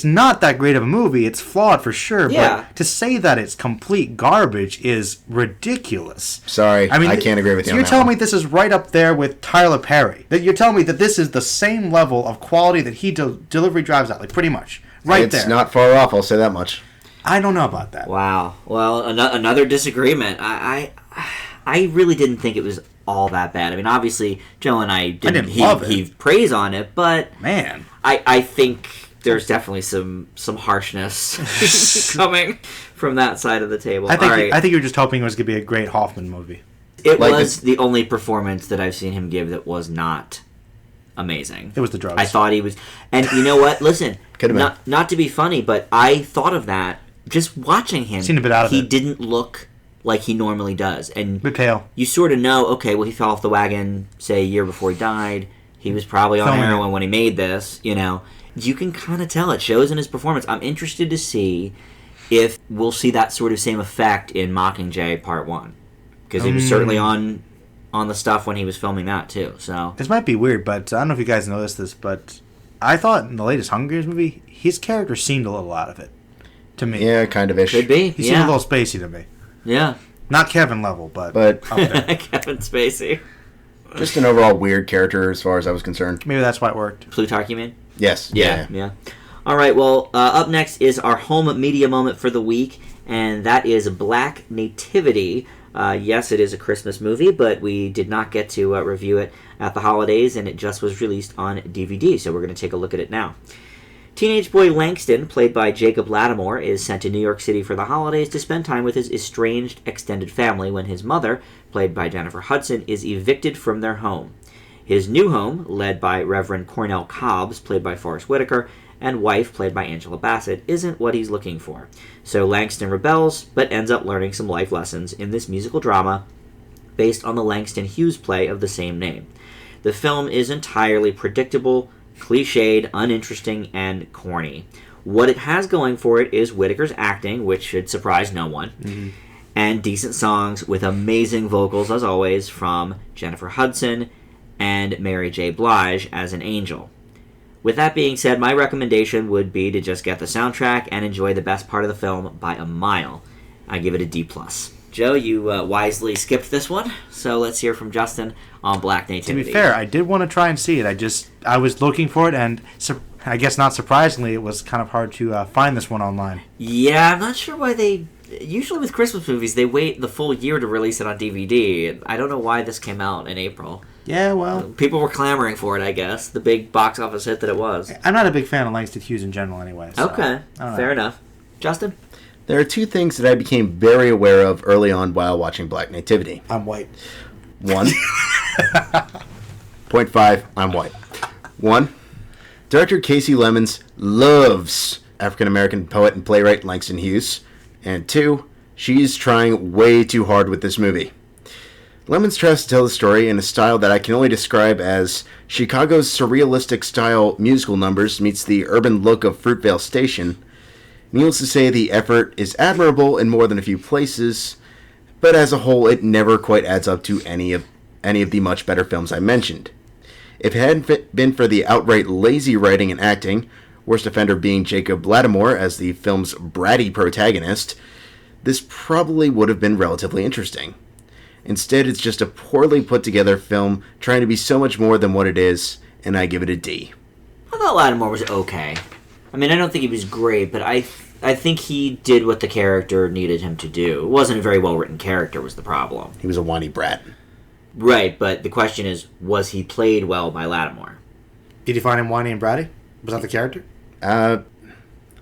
not that great of a movie. It's flawed for sure. Yeah. But to say that it's complete garbage is ridiculous. Sorry, I can't agree with you So on you're that telling one. me this is right up there with Tyler Perry? That you're telling me that this is the same level of quality that he delivery drives out, like pretty much right It's there. not far off, I'll say that much. I don't know about that. Wow. Well, another disagreement. I really didn't think it was all that bad. I mean, obviously, Joe and I didn't heave praise on it, but man, I think there's definitely some harshness coming from that side of the table. I think you were just hoping it was going to be a great Hoffman movie. It was the only performance that I've seen him give that was not amazing. It was the drugs. I thought he was... And you know what? Listen, not to be funny, but I thought of that just watching him. Seen a bit out of it. He didn't look like he normally does. And bit pale. You sort of know, okay, well, he fell off the wagon, say, a year before he died. He was probably on heroin when he made this, you know. You can kind of tell. It shows in his performance. I'm interested to see if we'll see that sort of same effect in Mockingjay Part 1. Because he was certainly on the stuff when he was filming that, too. So this might be weird, but I don't know if you guys noticed this, but I thought in the latest Hunger Games movie, his character seemed a little out of it. To me. Yeah, kind of ish. Could be. He seemed a little spacey to me. Yeah. Not Kevin level, but up there. Kevin Spacey. Just an overall weird character as far as I was concerned. Maybe that's why it worked. Plutarch, you mean? Yes. Yeah. All right, well, up next is our home media moment for the week, and that is Black Nativity. Yes, it is a Christmas movie, but we did not get to review it at the holidays, and it just was released on DVD, so we're going to take a look at it now. Teenage boy Langston, played by Jacob Lattimore, is sent to New York City for the holidays to spend time with his estranged extended family when his mother, played by Jennifer Hudson, is evicted from their home. His new home, led by Reverend Cornell Cobbs, played by Forrest Whitaker, and wife, played by Angela Bassett, isn't what he's looking for. So Langston rebels, but ends up learning some life lessons in this musical drama based on the Langston Hughes play of the same name. The film is entirely predictable, cliched, uninteresting, and corny. What it has going for it is Whitaker's acting, which should surprise no one, and decent songs with amazing vocals, as always, from Jennifer Hudson and Mary J. Blige as an angel. With that being said, my recommendation would be to just get the soundtrack and enjoy the best part of the film by a mile. I give it a D+. Joe, you wisely skipped this one, so let's hear from Justin on Black Nativity. To be fair, I did want to try and see it. I was looking for it, and I guess not surprisingly, it was kind of hard to find this one online. Yeah, I'm not sure why they... Usually with Christmas movies, they wait the full year to release it on DVD. I don't know why this came out in April. Yeah, well... People were clamoring for it, I guess. The big box office hit that it was. I'm not a big fan of Langston Hughes in general anyway. So, okay, fair enough. Justin? There are two things that I became very aware of early on while watching Black Nativity. I'm white. 1. Point 5, I'm white. 1. Director Casey Lemons loves African-American poet and playwright Langston Hughes. And 2, she's trying way too hard with this movie. Lemons tries to tell the story in a style that I can only describe as Chicago's surrealistic style musical numbers meets the urban look of Fruitvale Station. Needless to say, the effort is admirable in more than a few places, but as a whole, it never quite adds up to any of the much better films I mentioned. If it hadn't been for the outright lazy writing and acting, worst offender being Jacob Lattimore as the film's bratty protagonist, this probably would have been relatively interesting. Instead, it's just a poorly put together film trying to be so much more than what it is, and I give it a D. I thought Lattimore was okay. I mean, I don't think he was great, but I think he did what the character needed him to do. It wasn't a very well-written character was the problem. He was a whiny brat. Right, but the question is, was he played well by Lattimore? Did you find him whiny and bratty? Was that the character? I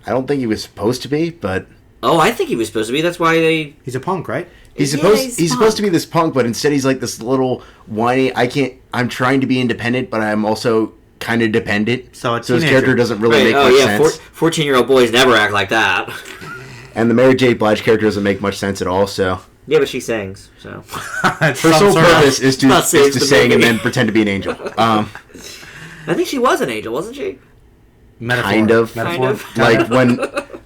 don't think he was supposed to be, but... Oh, I think he was supposed to be. That's why they... He's a punk, right? He's supposed to be this punk, but instead he's like this little whiny, I'm trying to be independent, but I'm also kind of dependent. So his character doesn't really make much sense. 14-year-old boys never act like that. And the Mary J. Blige character doesn't make much sense at all, so... Yeah, but she sings, so... Her sole purpose is to sing and then pretend to be an angel. I think she was an angel, wasn't she? Metaphor. Kind of. Like when...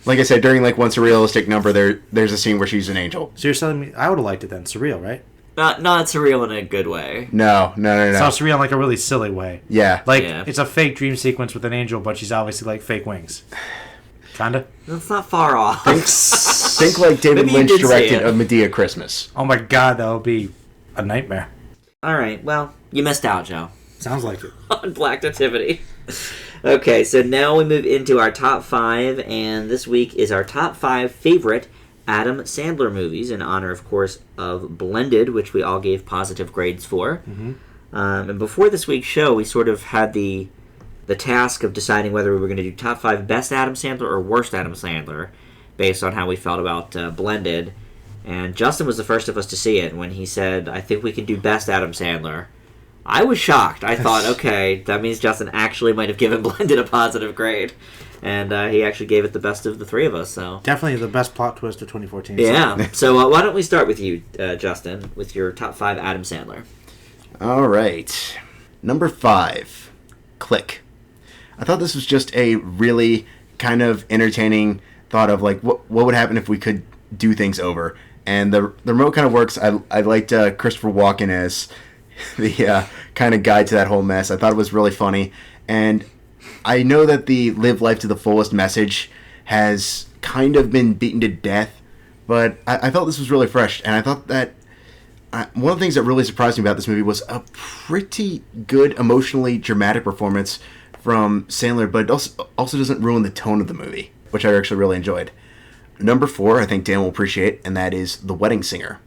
Like I said, during one surrealistic number, there's a scene where she's an angel. So you're telling me I would have liked it then? Surreal, right? Not surreal in a good way. No. It's not surreal in like a really silly way. Yeah. It's a fake dream sequence with an angel, but she's obviously fake wings. Kinda. That's not far off. Think like David Lynch directed A Medea Christmas. Oh my god, that would be a nightmare. All right, well, you missed out, Joe. Sounds like it. on Black Nativity. Okay, so now we move into our top 5, and this week is our top 5 favorite Adam Sandler movies, in honor, of course, of Blended, which we all gave positive grades for. Mm-hmm. And before this week's show, we sort of had the task of deciding whether we were going to do top 5 best Adam Sandler or worst Adam Sandler, based on how we felt about Blended. And Justin was the first of us to see it. When he said, I think we can do best Adam Sandler, I was shocked. I thought, okay, that means Justin actually might have given Blended a positive grade. And he actually gave it the best of the three of us. So definitely the best plot twist of 2014. Yeah. So why don't we start with you, Justin, with your top 5 Adam Sandler. All right. Number 5, Click. I thought this was just a really kind of entertaining thought of like what would happen if we could do things over. And the remote kind of works. I liked Christopher Walken as the kind of guide to that whole mess. I thought it was really funny. And I know that the live life to the fullest message has kind of been beaten to death, but I felt this was really fresh. And I thought that one of the things that really surprised me about this movie was a pretty good, emotionally dramatic performance from Sandler, but it also doesn't ruin the tone of the movie, which I actually really enjoyed. Number 4, I think Dan will appreciate, and that is The Wedding Singer.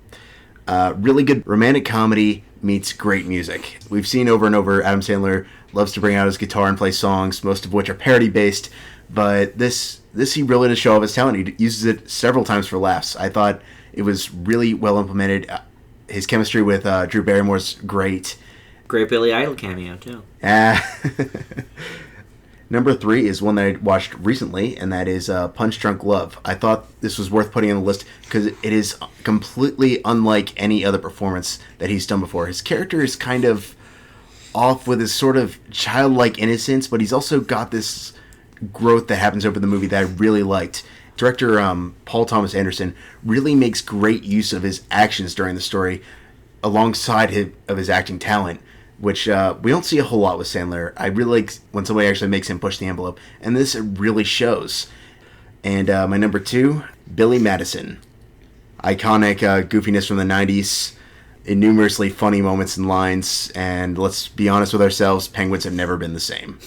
Really good romantic comedy meets great music. We've seen over and over Adam Sandler loves to bring out his guitar and play songs, most of which are parody-based, but this he really does show off his talent. He uses it several times for laughs. I thought it was really well implemented. His chemistry with Drew Barrymore's great. Great Billy Idol cameo, too. Number 3 is one that I watched recently, and that is Punch Drunk Love. I thought this was worth putting on the list because it is completely unlike any other performance that he's done before. His character is kind of off with his sort of childlike innocence, but he's also got this growth that happens over the movie that I really liked. Director Paul Thomas Anderson really makes great use of his actions during the story alongside his acting talent, which we don't see a whole lot with Sandler. I really like when somebody actually makes him push the envelope, and this really shows. And my number 2, Billy Madison. Iconic goofiness from the 90s, innumerously funny moments and lines, and let's be honest with ourselves, Penguins have never been the same.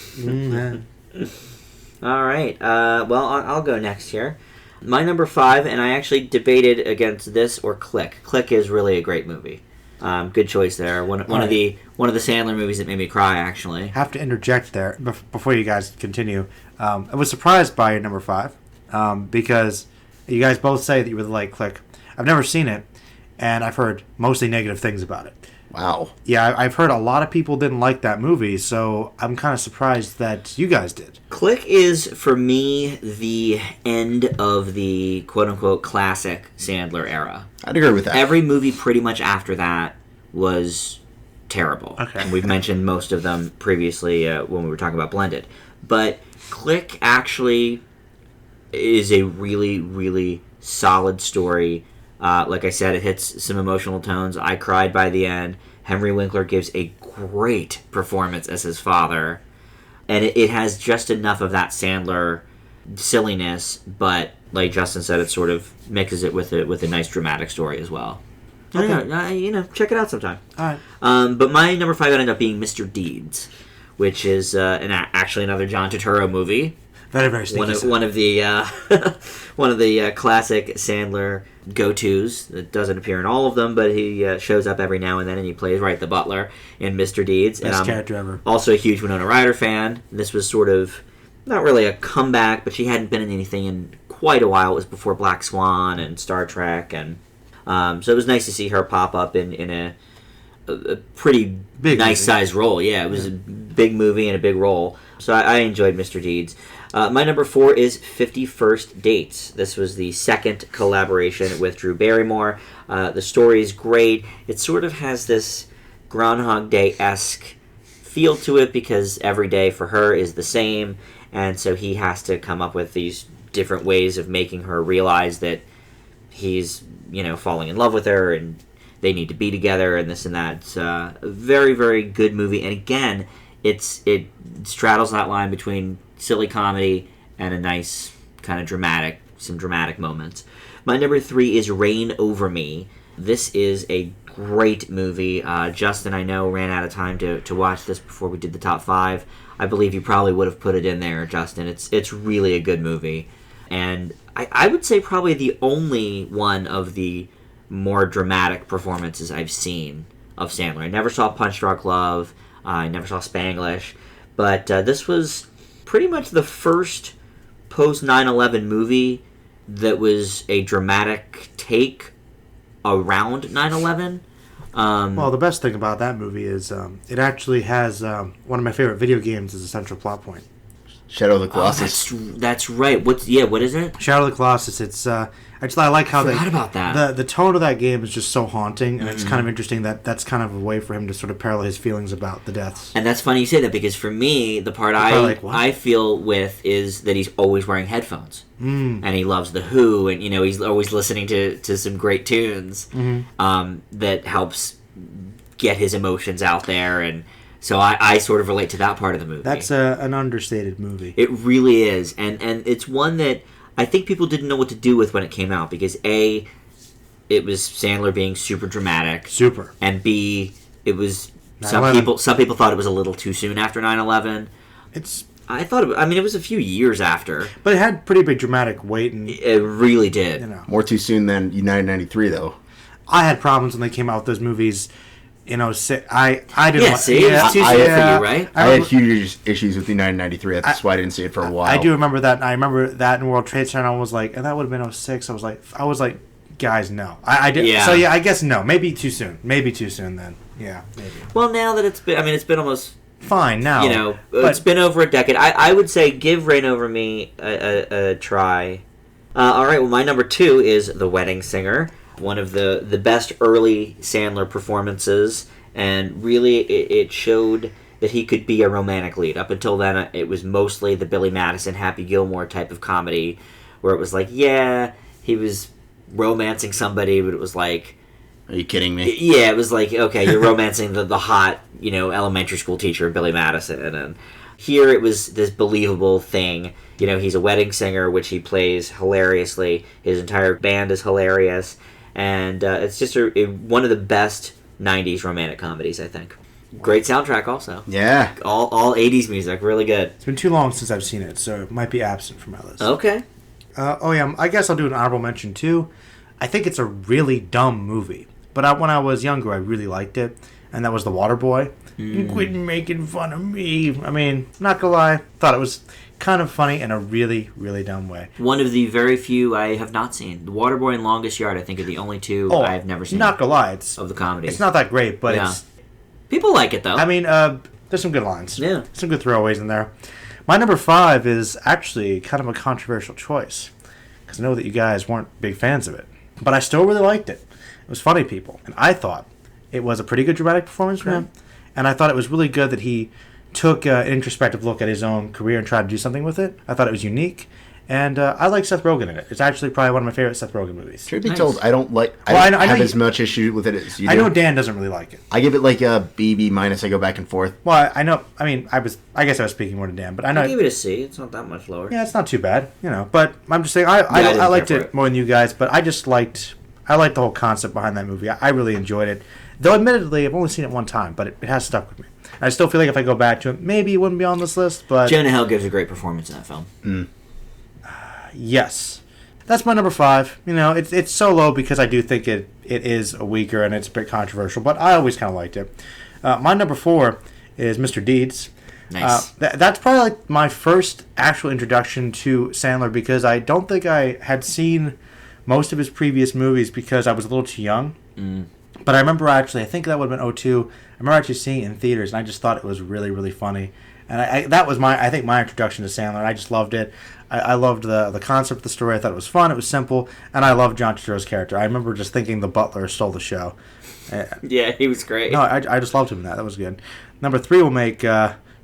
All right. Well, I'll go next here. My number 5, and I actually debated against this or Click. Click is really a great movie. Good choice there. One of the Sandler movies that made me cry, actually. Have to interject there before you guys continue. I was surprised by your number 5 because you guys both say that you would like Click. I've never seen it, and I've heard mostly negative things about it. Wow. Yeah, I've heard a lot of people didn't like that movie, so I'm kind of surprised that you guys did. Click is, for me, the end of the quote-unquote classic Sandler era. I'd agree with that. Every movie pretty much after that was terrible. Okay. And we've mentioned most of them previously when we were talking about Blended. But Click actually is a really, really solid story. Like I said, it hits some emotional tones. I cried by the end. Henry Winkler gives a great performance as his father. And it has just enough of that Sandler silliness, but like Justin said, it sort of mixes it with a nice dramatic story as well. Okay. Check it out sometime. All right. But my number 5 ended up being Mr. Deeds, which is actually another John Turturro movie. Very, very sneaky. One of the classic Sandler go-tos. It doesn't appear in all of them, but he shows up every now and then, and he plays Wright the Butler in Mr. Deeds. Best character ever. Also a huge Winona Ryder fan. This was sort of not really a comeback, but she hadn't been in anything in quite a while. It was before Black Swan and Star Trek, and so it was nice to see her pop up in a pretty big nice movie. Sized role. Yeah, it was a big movie and a big role. So I enjoyed Mr. Deeds. My number 4 is 50 First Dates. This was the second collaboration with Drew Barrymore. The story is great. It sort of has this Groundhog Day-esque feel to it because every day for her is the same, and so he has to come up with these different ways of making her realize that he's, falling in love with her and they need to be together and this and that. It's a very, very good movie. And again, it straddles that line between silly comedy and a nice kind of dramatic moments. My number 3 is Reign Over Me. This is a great movie. Justin, I know, ran out of time to watch this before we did the top 5. I believe you probably would have put it in there, Justin. It's really a good movie. And I would say probably the only one of the more dramatic performances I've seen of Sandler. I never saw Punch Drunk Love. I never saw Spanglish. But this was pretty much the first post 9/11 movie that was a dramatic take around 9/11. Well, the best thing about that movie is it actually has one of my favorite video games as a central plot point. Shadow of the Colossus. That's right. What is it? Shadow of the Colossus. It's actually, I like how I forgot about that. The tone of that game is just so haunting, and it's kind of interesting that that's kind of a way for him to sort of parallel his feelings about the deaths. And that's funny you say that, because for me, the part I feel with is that he's always wearing headphones. And he loves The Who, and he's always listening to some great tunes that helps get his emotions out there. And so I sort of relate to that part of the movie. That's an understated movie. It really is. And it's one that I think people didn't know what to do with when it came out, because A, it was Sandler being super dramatic. Super. And B, it was 9/11. some people thought it was a little too soon after 9/11. I thought it was a few years after. But it had pretty big dramatic weight, and it really did. More too soon than United 93, though. I had problems when they came out with those movies. I didn't. It's too soon for you, right? I had huge issues with United 93. That's why I didn't see it for a while. I do remember that. I remember that in World Trade Center. I was like, and that would have been 2006. I was like, guys, no. I did. Yeah. So yeah, I guess no. Maybe too soon. Maybe too soon then. Yeah, maybe. Well, now that it's been almost fine now. It's been over a decade. I would say give Reign Over Me a try. All right. Well, my number 2 is The Wedding Singer. One of the best early Sandler performances, and really it showed that he could be a romantic lead. Up until then, it was mostly the Billy Madison, Happy Gilmore type of comedy, where it was like, yeah, he was romancing somebody, but it was like... Are you kidding me? Yeah, it was like, okay, you're romancing the hot, elementary school teacher, Billy Madison, and here it was this believable thing. He's a wedding singer, which he plays hilariously. His entire band is hilarious. And it's just one of the best 90s romantic comedies, I think. Great soundtrack also. Yeah. All 80s music, really good. It's been too long since I've seen it, so it might be absent from my list. Okay. I guess I'll do an honorable mention too. I think it's a really dumb movie. But when I was younger, I really liked it. And that was The Waterboy. You quit making fun of me. I mean, not gonna lie, thought it was kind of funny in a really, really dumb way. One of the very few I have not seen. The Waterboy and Longest Yard, I think, are the only two I have never seen. Not gonna lie, of the comedies. It's not that great, but it's... People like it, though. I mean, there's some good lines. Yeah. Some good throwaways in there. My number 5 is actually kind of a controversial choice, because I know that you guys weren't big fans of it. But I still really liked it. It was funny, people. And I thought it was a pretty good dramatic performance from him. And I thought it was really good that he took an introspective look at his own career and tried to do something with it. I thought it was unique. And I like Seth Rogen in it. It's actually probably one of my favorite Seth Rogen movies. Truth be told, I don't have as much issue with it as you do. I know Dan doesn't really like it. I give it like a B minus. I go back and forth. Well, I know. I mean, I guess I was speaking more to Dan, but I know. I gave it a C. It's not that much lower. Yeah, it's not too bad, But I'm just saying, I liked it more than you guys. But I liked the whole concept behind that movie. I really enjoyed it. Though, admittedly, I've only seen it one time, but it has stuck with me. I still feel like if I go back to it, maybe it wouldn't be on this list, but... Jonah Hill gives a great performance in that film. Yes. That's my number 5. It's so low because I do think it is a weaker and it's a bit controversial, but I always kind of liked it. My number 4 is Mr. Deeds. Nice. That's probably like my first actual introduction to Sandler, because I don't think I had seen most of his previous movies because I was a little too young. But I remember I think that would have been 2002. I remember actually seeing it in theaters, and I just thought it was really, really funny. And that was my introduction to Sandler, and I just loved it. I loved the concept of the story. I thought it was fun, it was simple, and I loved John Turturro's character. I remember just thinking the butler stole the show. Yeah, he was great. No, I just loved him in that. That was good. Number 3 will make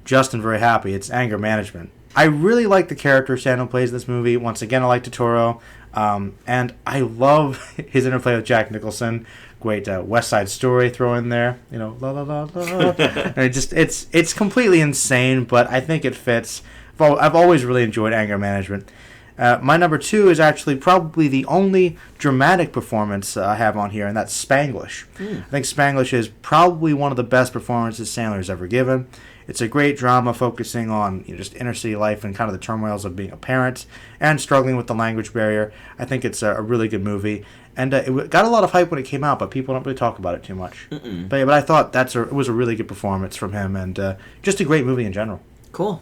Justin very happy. It's Anger Management. I really like the character Sandler plays in this movie. Once again, I like Turturro. And I love his interplay with Jack Nicholson. Great West Side Story throw in there, la la la la. And it's completely insane, but I think it fits. I've always really enjoyed Anger Management. My number 2 is actually probably the only dramatic performance I have on here, and that's Spanglish. I think Spanglish is probably one of the best performances Sandler's ever given. It's a great drama focusing on just inner city life and kind of the turmoils of being a parent and struggling with the language barrier. I think it's a really good movie. And it got a lot of hype when it came out, but people don't really talk about it too much. But I thought it was a really good performance from him, and just a great movie in general. Cool.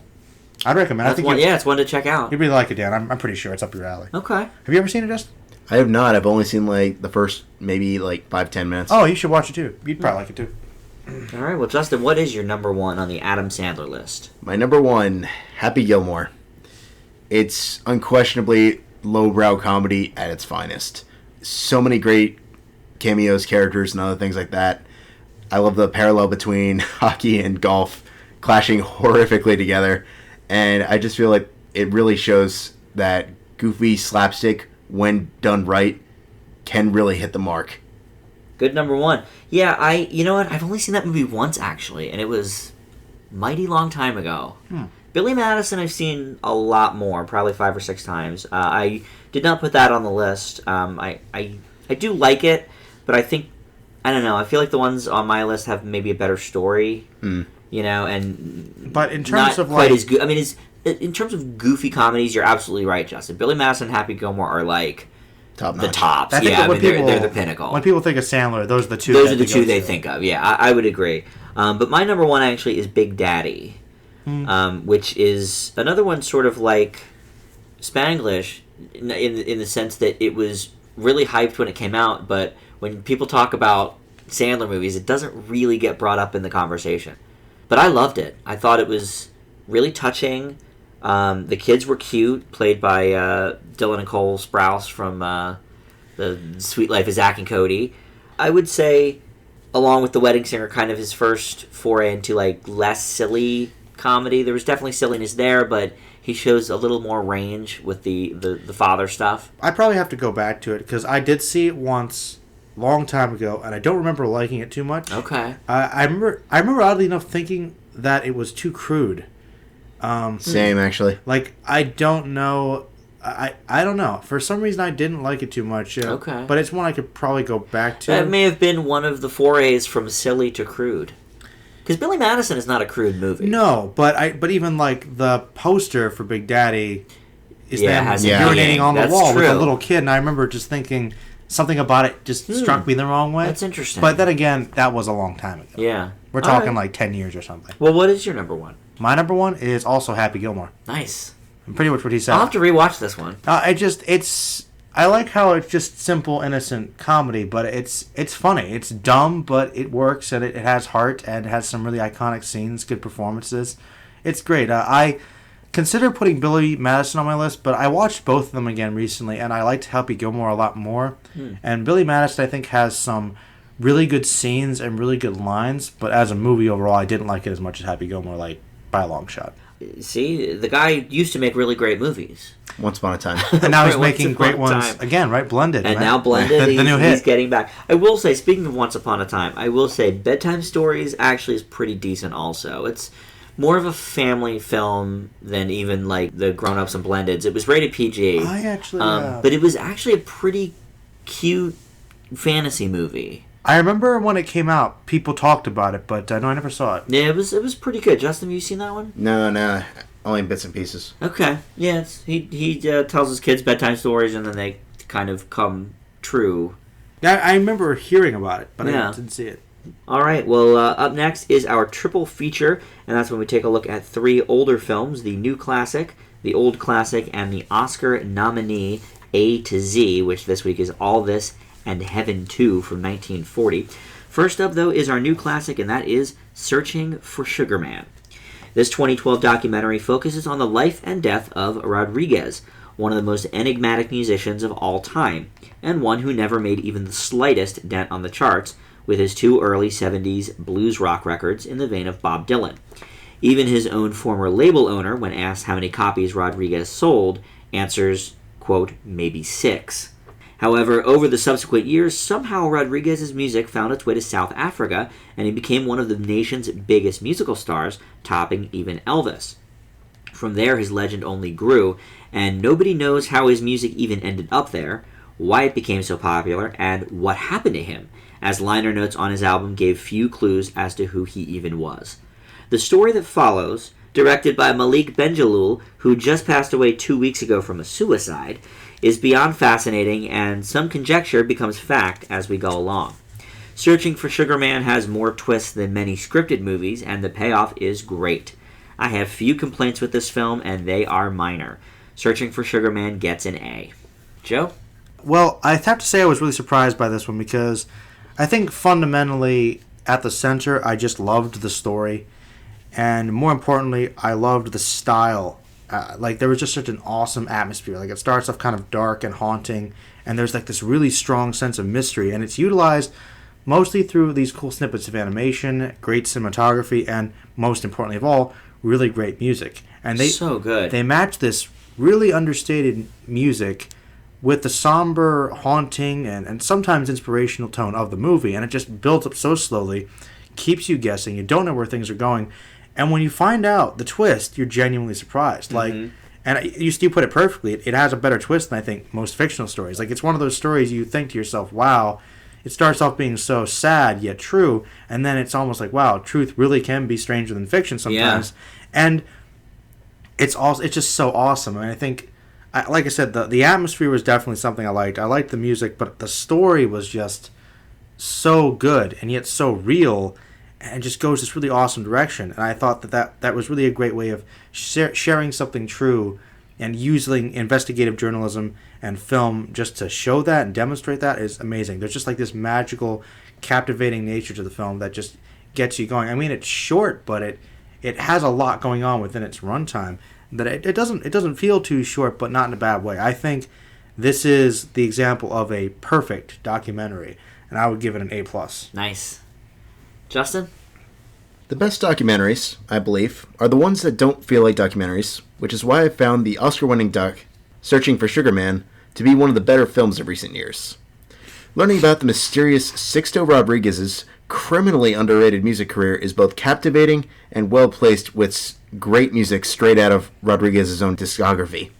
I'd recommend it. It's one to check out. You'd really like it, Dan. I'm pretty sure it's up your alley. Okay. Have you ever seen it, Justin? I have not. I've only seen like the first maybe like 5-10 minutes. Oh, you should watch it too. You'd probably like it too. All right. Well, Justin, what is your number 1 on the Adam Sandler list? My number 1, Happy Gilmore. It's unquestionably lowbrow comedy at its finest. So many great cameos, characters, and other things like that. I love the parallel between hockey and golf clashing horrifically together. And I just feel like it really shows that goofy slapstick, when done right, can really hit the mark. Good number 1. Yeah, you know what? I've only seen that movie once, actually, and it was mighty long time ago. Billy Madison I've seen a lot more, probably 5 or 6 times. I did not put that on the list. I do like it, but I think, I don't know, I feel like the ones on my list have maybe a better story, you know, and but in terms not of quite like, as good. I mean, in terms of goofy comedies, you're absolutely right, Justin. Billy Madison and Happy Gilmore are like Top the notch. tops. I think Yeah, I when mean, they're the pinnacle. When people think of Sandler, those are the two. Those are the two they think of. Yeah, I would agree. But my number 1 actually is Big Daddy, which is another one sort of like Spanglish in the sense that it was really hyped when it came out, but when people talk about Sandler movies, it doesn't really get brought up in the conversation. But I loved it. I thought it was really touching. The kids were cute, played by Dylan and Cole Sprouse from The Sweet Life of Zack and Cody. I would say, along with The Wedding Singer, kind of his first foray into like less silly comedy. There was definitely silliness there, but he shows a little more range with the father stuff. I probably have to go back to it because I did see it once, long time ago, and I don't remember liking it too much. Okay. I remember oddly enough thinking that it was too crude. Same, actually. Like, I don't know. I don't know. For some reason, I didn't like it too much. Okay. But it's one I could probably go back to. That may have been one of the forays from silly to crude. Because Billy Madison is not a crude movie. No, but even like the poster for Big Daddy is them urinating on the wall with a little kid, and I remember just thinking something about it just struck me the wrong way. That's interesting. But then again, that was a long time ago. Yeah. We're talking like 10 years or something. Well, what is your number 1? My number 1 is also Happy Gilmore. Nice. Pretty much what he said. I'll have to rewatch this one. I like how it's just simple, innocent comedy, but it's funny. It's dumb, but it works, and it has heart, and it has some really iconic scenes, good performances. It's great. I consider putting Billy Madison on my list, but I watched both of them again recently, and I liked Happy Gilmore a lot more. And Billy Madison, I think, has some really good scenes and really good lines, but as a movie overall, I didn't like it as much as Happy Gilmore, like, by a long shot. See, the guy used to make really great movies. Once upon a time. And now he's making great ones again, right? Blended. And right? now Blended, the new hit. He's getting back. I will say, speaking of Once Upon a Time, I will say Bedtime Stories actually is pretty decent also. It's more of a family film than even like the Grown-Ups and Blendeds. It was rated PG. I actually... but it was actually a pretty cute fantasy movie. I remember when it came out, people talked about it, but no, I never saw it. Yeah, it was pretty good. Justin, have you seen that one? No. Only in bits and pieces. Okay. Yeah, he tells his kids bedtime stories, and then they kind of come true. Yeah, I remember hearing about it, but I didn't see it. All right. Well, up next is our triple feature, and that's when we take a look at 3 older films: the new classic, the old classic, and the Oscar nominee A to Z, which this week is All This and Heaven 2 from 1940. First up, though, is our new classic, and that is Searching for Sugar Man. This 2012 documentary focuses on the life and death of Rodriguez, one of the most enigmatic musicians of all time, and one who never made even the slightest dent on the charts with his 2 early 70s blues rock records in the vein of Bob Dylan. Even his own former label owner, when asked how many copies Rodriguez sold, answers, quote, maybe 6. However, over the subsequent years, somehow Rodriguez's music found its way to South Africa, and he became one of the nation's biggest musical stars, topping even Elvis. From there, his legend only grew, and nobody knows how his music even ended up there, why it became so popular, and what happened to him, as liner notes on his album gave few clues as to who he even was. The story that follows, directed by Malik Benjalul, who just passed away 2 weeks ago from a suicide, is beyond fascinating, and some conjecture becomes fact as we go along. Searching for Sugar Man has more twists than many scripted movies, and the payoff is great. I have few complaints with this film, and they are minor. Searching for Sugar Man gets an A. Joe? Well, I have to say I was really surprised by this one because I think fundamentally at the center I just loved the story, and more importantly I loved the style. Like there was just such an awesome atmosphere. Like it starts off kind of dark and haunting, and there's like this really strong sense of mystery, and it's utilized mostly through these cool snippets of animation, great cinematography, and most importantly of all, really great music. And So good. They match this really understated music with the somber, haunting, and sometimes inspirational tone of the movie, and it just builds up so slowly, keeps you guessing, you don't know where things are going, and when you find out the twist, you're genuinely surprised. Like, and you put it perfectly, it has a better twist than I think most fictional stories. Like, it's one of those stories you think to yourself, wow, it starts off being so sad yet true, and then it's almost like, wow, truth really can be stranger than fiction sometimes. Yeah. And it's just so awesome. I mean, I think, like I said, the atmosphere was definitely something I liked. I liked the music, but the story was just so good and yet so real, and just goes this really awesome direction. And I thought that was really a great way of sharing something true and using investigative journalism and film just to show that and demonstrate that is amazing. There's just like this magical, captivating nature to the film that just gets you going. I mean, it's short, but it has a lot going on within its runtime. That it doesn't feel too short, but not in a bad way. I think this is the example of a perfect documentary, and I would give it an A+. Nice. Justin? The best documentaries, I believe, are the ones that don't feel like documentaries, which is why I found the Oscar-winning doc, Searching for Sugar Man, to be one of the better films of recent years. Learning about the mysterious Sixto Rodriguez's criminally underrated music career is both captivating and well-placed with great music straight out of Rodriguez's own discography.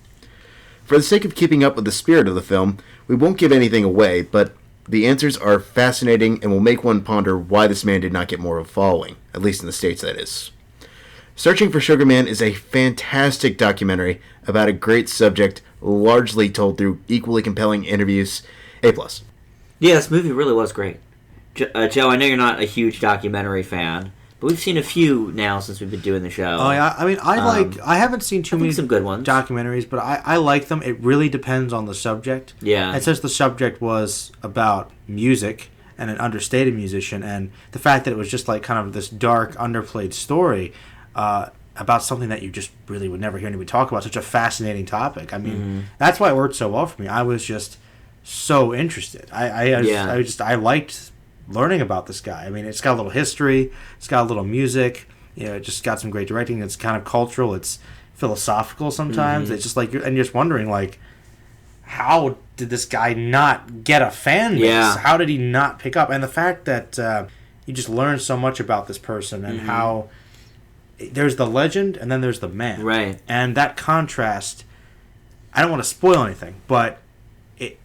For the sake of keeping up with the spirit of the film, we won't give anything away, but the answers are fascinating and will make one ponder why this man did not get more of a following, at least in the States, that is. Searching for Sugar Man is a fantastic documentary about a great subject, largely told through equally compelling interviews. A+. Yeah, this movie really was great. Joe, I know you're not a huge documentary fan, but we've seen a few now since we've been doing the show. Oh yeah, I mean, I haven't seen too many some good ones. documentaries, but I like them. It really depends on the subject. Yeah. And since the subject was about music and an understated musician, and the fact that it was just like kind of this dark, underplayed story about something that you just really would never hear anybody talk about, such a fascinating topic. I mean, that's why it worked so well for me. I was just so interested. I liked learning about this guy. I mean, it's got a little history, it's got a little music, it just got some great directing. It's kind of cultural, it's philosophical sometimes. It's just like you're just wondering, like, how did this guy not get a fan base? Yeah. How did he not pick up? And the fact that you just learn so much about this person and how there's the legend and then there's the man. Right. And that contrast, I don't want to spoil anything, but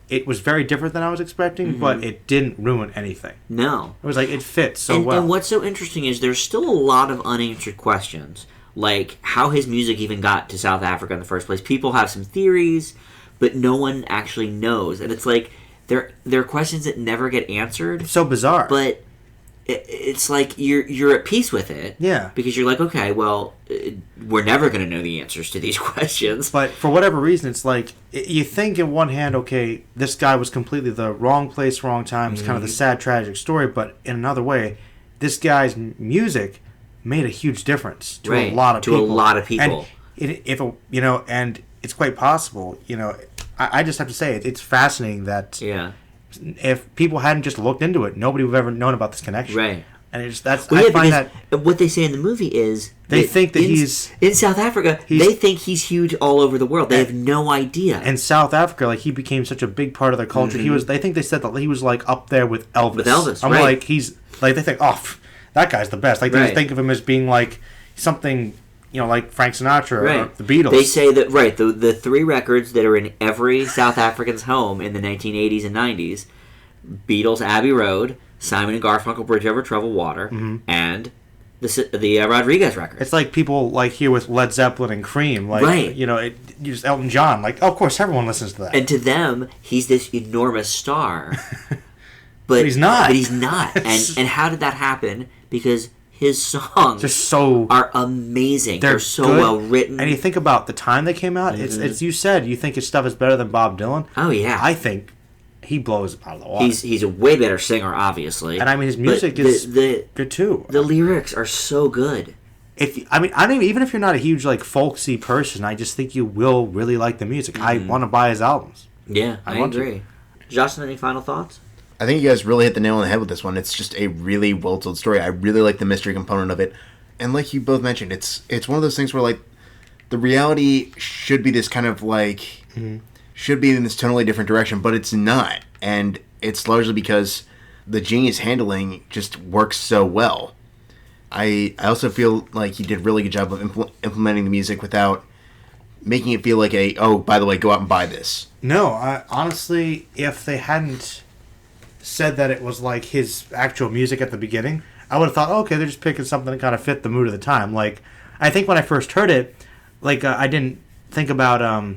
it was very different than I was expecting, but it didn't ruin anything. No. It was like, it fits so well. And what's so interesting is there's still a lot of unanswered questions, like how his music even got to South Africa in the first place. People have some theories, but no one actually knows. And it's like, there are questions that never get answered. It's so bizarre. But it's like you're at peace with it. Yeah. Because you're like, okay, well, we're never going to know the answers to these questions. But for whatever reason, it's like, you think in one hand, okay, this guy was completely the wrong place, wrong time. It's kind of the sad, tragic story. But in another way, this guy's music made a huge difference to a lot of people. To a lot of people. And and it's quite possible, I just have to say, it's fascinating that if people hadn't just looked into it, nobody would have ever known about this connection. Right. And I find that what they say in the movie is they think that he's in South Africa. They think he's huge all over the world. They have no idea. In South Africa, like, he became such a big part of their culture. They think they said that he was like up there with Elvis. With Elvis, I'm right. like, he's like, they think, oh, that guy's the best. Like, they just think of him as being like something like Frank Sinatra Right. or the Beatles. They say that, right, the 3 records that are in every South African's home in the 1980s and 90s, Beatles' Abbey Road, Simon and Garfunkel, Bridge Over Troubled Water, and the Rodriguez record. It's like people like here with Led Zeppelin and Cream. Like, right. You just Elton John. Like, of course, everyone listens to that. And to them, he's this enormous star. But he's not. But he's not. And how did that happen? Because his songs are amazing. They're so good. well written. And you think about the time they came out. It's you said you think his stuff is better than Bob Dylan. Oh yeah. I think he blows out of the water. He's a way better singer, obviously. And I mean, his music is good too. The lyrics are so good. Even if you're not a huge like folksy person, I just think you will really like the music. I want to buy his albums. Yeah, I agree. Justin, any final thoughts? I think you guys really hit the nail on the head with this one. It's just a really well-told story. I really like the mystery component of it. And like you both mentioned, it's one of those things where, like, the reality should be this kind of, like, should be in this totally different direction, but it's not. And it's largely because the genius handling just works so well. I also feel like he did a really good job of implementing the music without making it feel like by the way, go out and buy this. No, honestly, if they hadn't said that it was like his actual music at the beginning, I would have thought, okay, they're just picking something that kind of fit the mood of the time. Like, I think when I first heard it, like, I didn't think about, I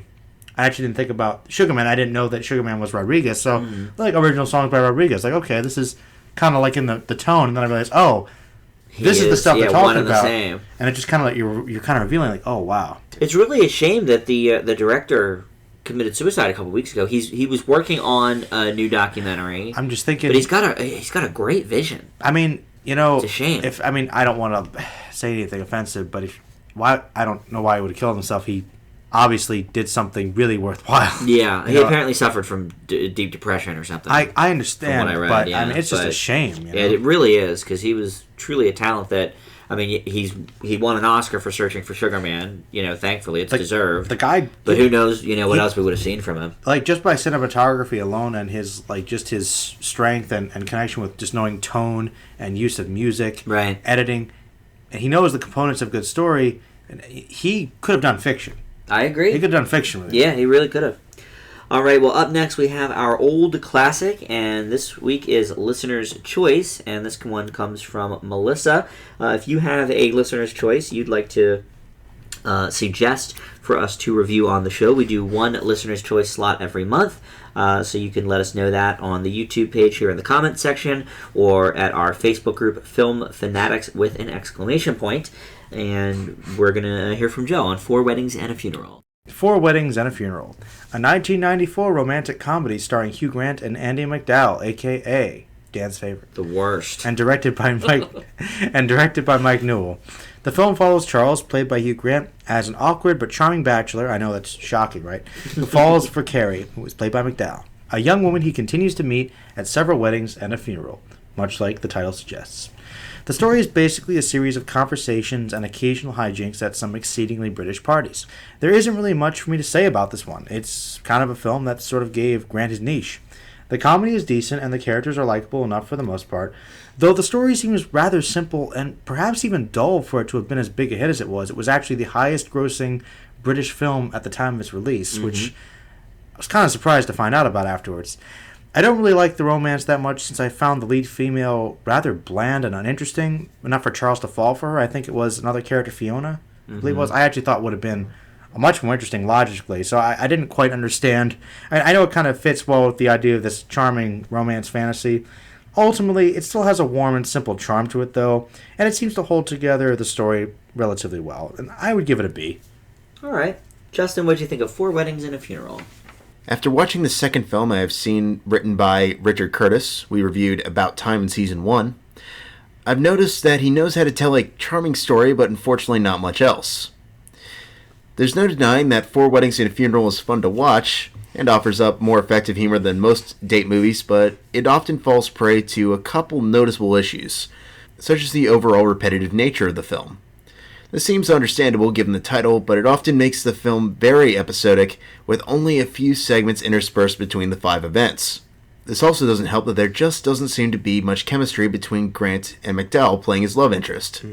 actually didn't think about Sugar Man. I didn't know that Sugar Man was Rodriguez. So, like, original songs by Rodriguez. Like, okay, this is kind of like in the tone. And then I realized, this is the stuff they're talking about. Same. And it just kind of like, you're kind of revealing, like, oh, wow. It's really a shame that the director committed suicide a couple weeks ago. He was working on a new documentary. I'm just thinking, but he's got a great vision. I mean, it's a shame. I don't want to say anything offensive, but I don't know why he would have killed himself. He obviously did something really worthwhile. Yeah, he apparently suffered from deep depression or something. I understand, from what I read, but I mean, it's just a shame. Yeah, it really is, because he was truly a talent that. I mean, he won an Oscar for Searching for Sugar Man. Thankfully, it's deserved. The guy, but who knows? What else we would have seen from him? Like, just by cinematography alone, and his strength and connection with just knowing tone and use of music, right? Editing, and he knows the components of good story. And he could have done fiction. I agree. He could have done fiction with it. Yeah, he really could have. All right, well, up next we have our old classic, and this week is Listener's Choice, and this one comes from Melissa. If you have a Listener's Choice you'd like to suggest for us to review on the show, we do one Listener's Choice slot every month, so you can let us know that on the YouTube page here in the comments section, or at our Facebook group, Film Fanatics with an exclamation point, and we're going to hear from Joe on 4 Weddings and a Funeral. 4 Weddings and a Funeral, a 1994 romantic comedy starring Hugh Grant and Andie MacDowell, a.k.a. Dan's favorite. The worst. And directed by Mike Newell. The film follows Charles, played by Hugh Grant, as an awkward but charming bachelor, I know that's shocking, right, who falls for Carrie, who is played by MacDowell, a young woman he continues to meet at several weddings and a funeral, much like the title suggests. The story is basically a series of conversations and occasional hijinks at some exceedingly British parties. There isn't really much for me to say about this one. It's kind of a film that sort of gave Grant his niche. The comedy is decent and the characters are likable enough for the most part, though the story seems rather simple and perhaps even dull for it to have been as big a hit as it was. It was actually the highest grossing British film at the time of its release, which I was kind of surprised to find out about afterwards. I don't really like the romance that much since I found the lead female rather bland and uninteresting, enough for Charles to fall for her. I think it was another character, Fiona, I believe it was. I actually thought would have been much more interesting logically, so I didn't quite understand. I know it kind of fits well with the idea of this charming romance fantasy. Ultimately, it still has a warm and simple charm to it, though, and it seems to hold together the story relatively well, and I would give it a B. All right. Justin, what did you think of 4 Weddings and a Funeral? After watching the second film I have seen, written by Richard Curtis, we reviewed About Time in Season 1, I've noticed that he knows how to tell a charming story, but unfortunately not much else. There's no denying that 4 Weddings and a Funeral is fun to watch, and offers up more effective humor than most date movies, but it often falls prey to a couple noticeable issues, such as the overall repetitive nature of the film. This seems understandable given the title, but it often makes the film very episodic, with only a few segments interspersed between the 5 events. This also doesn't help that there just doesn't seem to be much chemistry between Grant and MacDowell playing his love interest.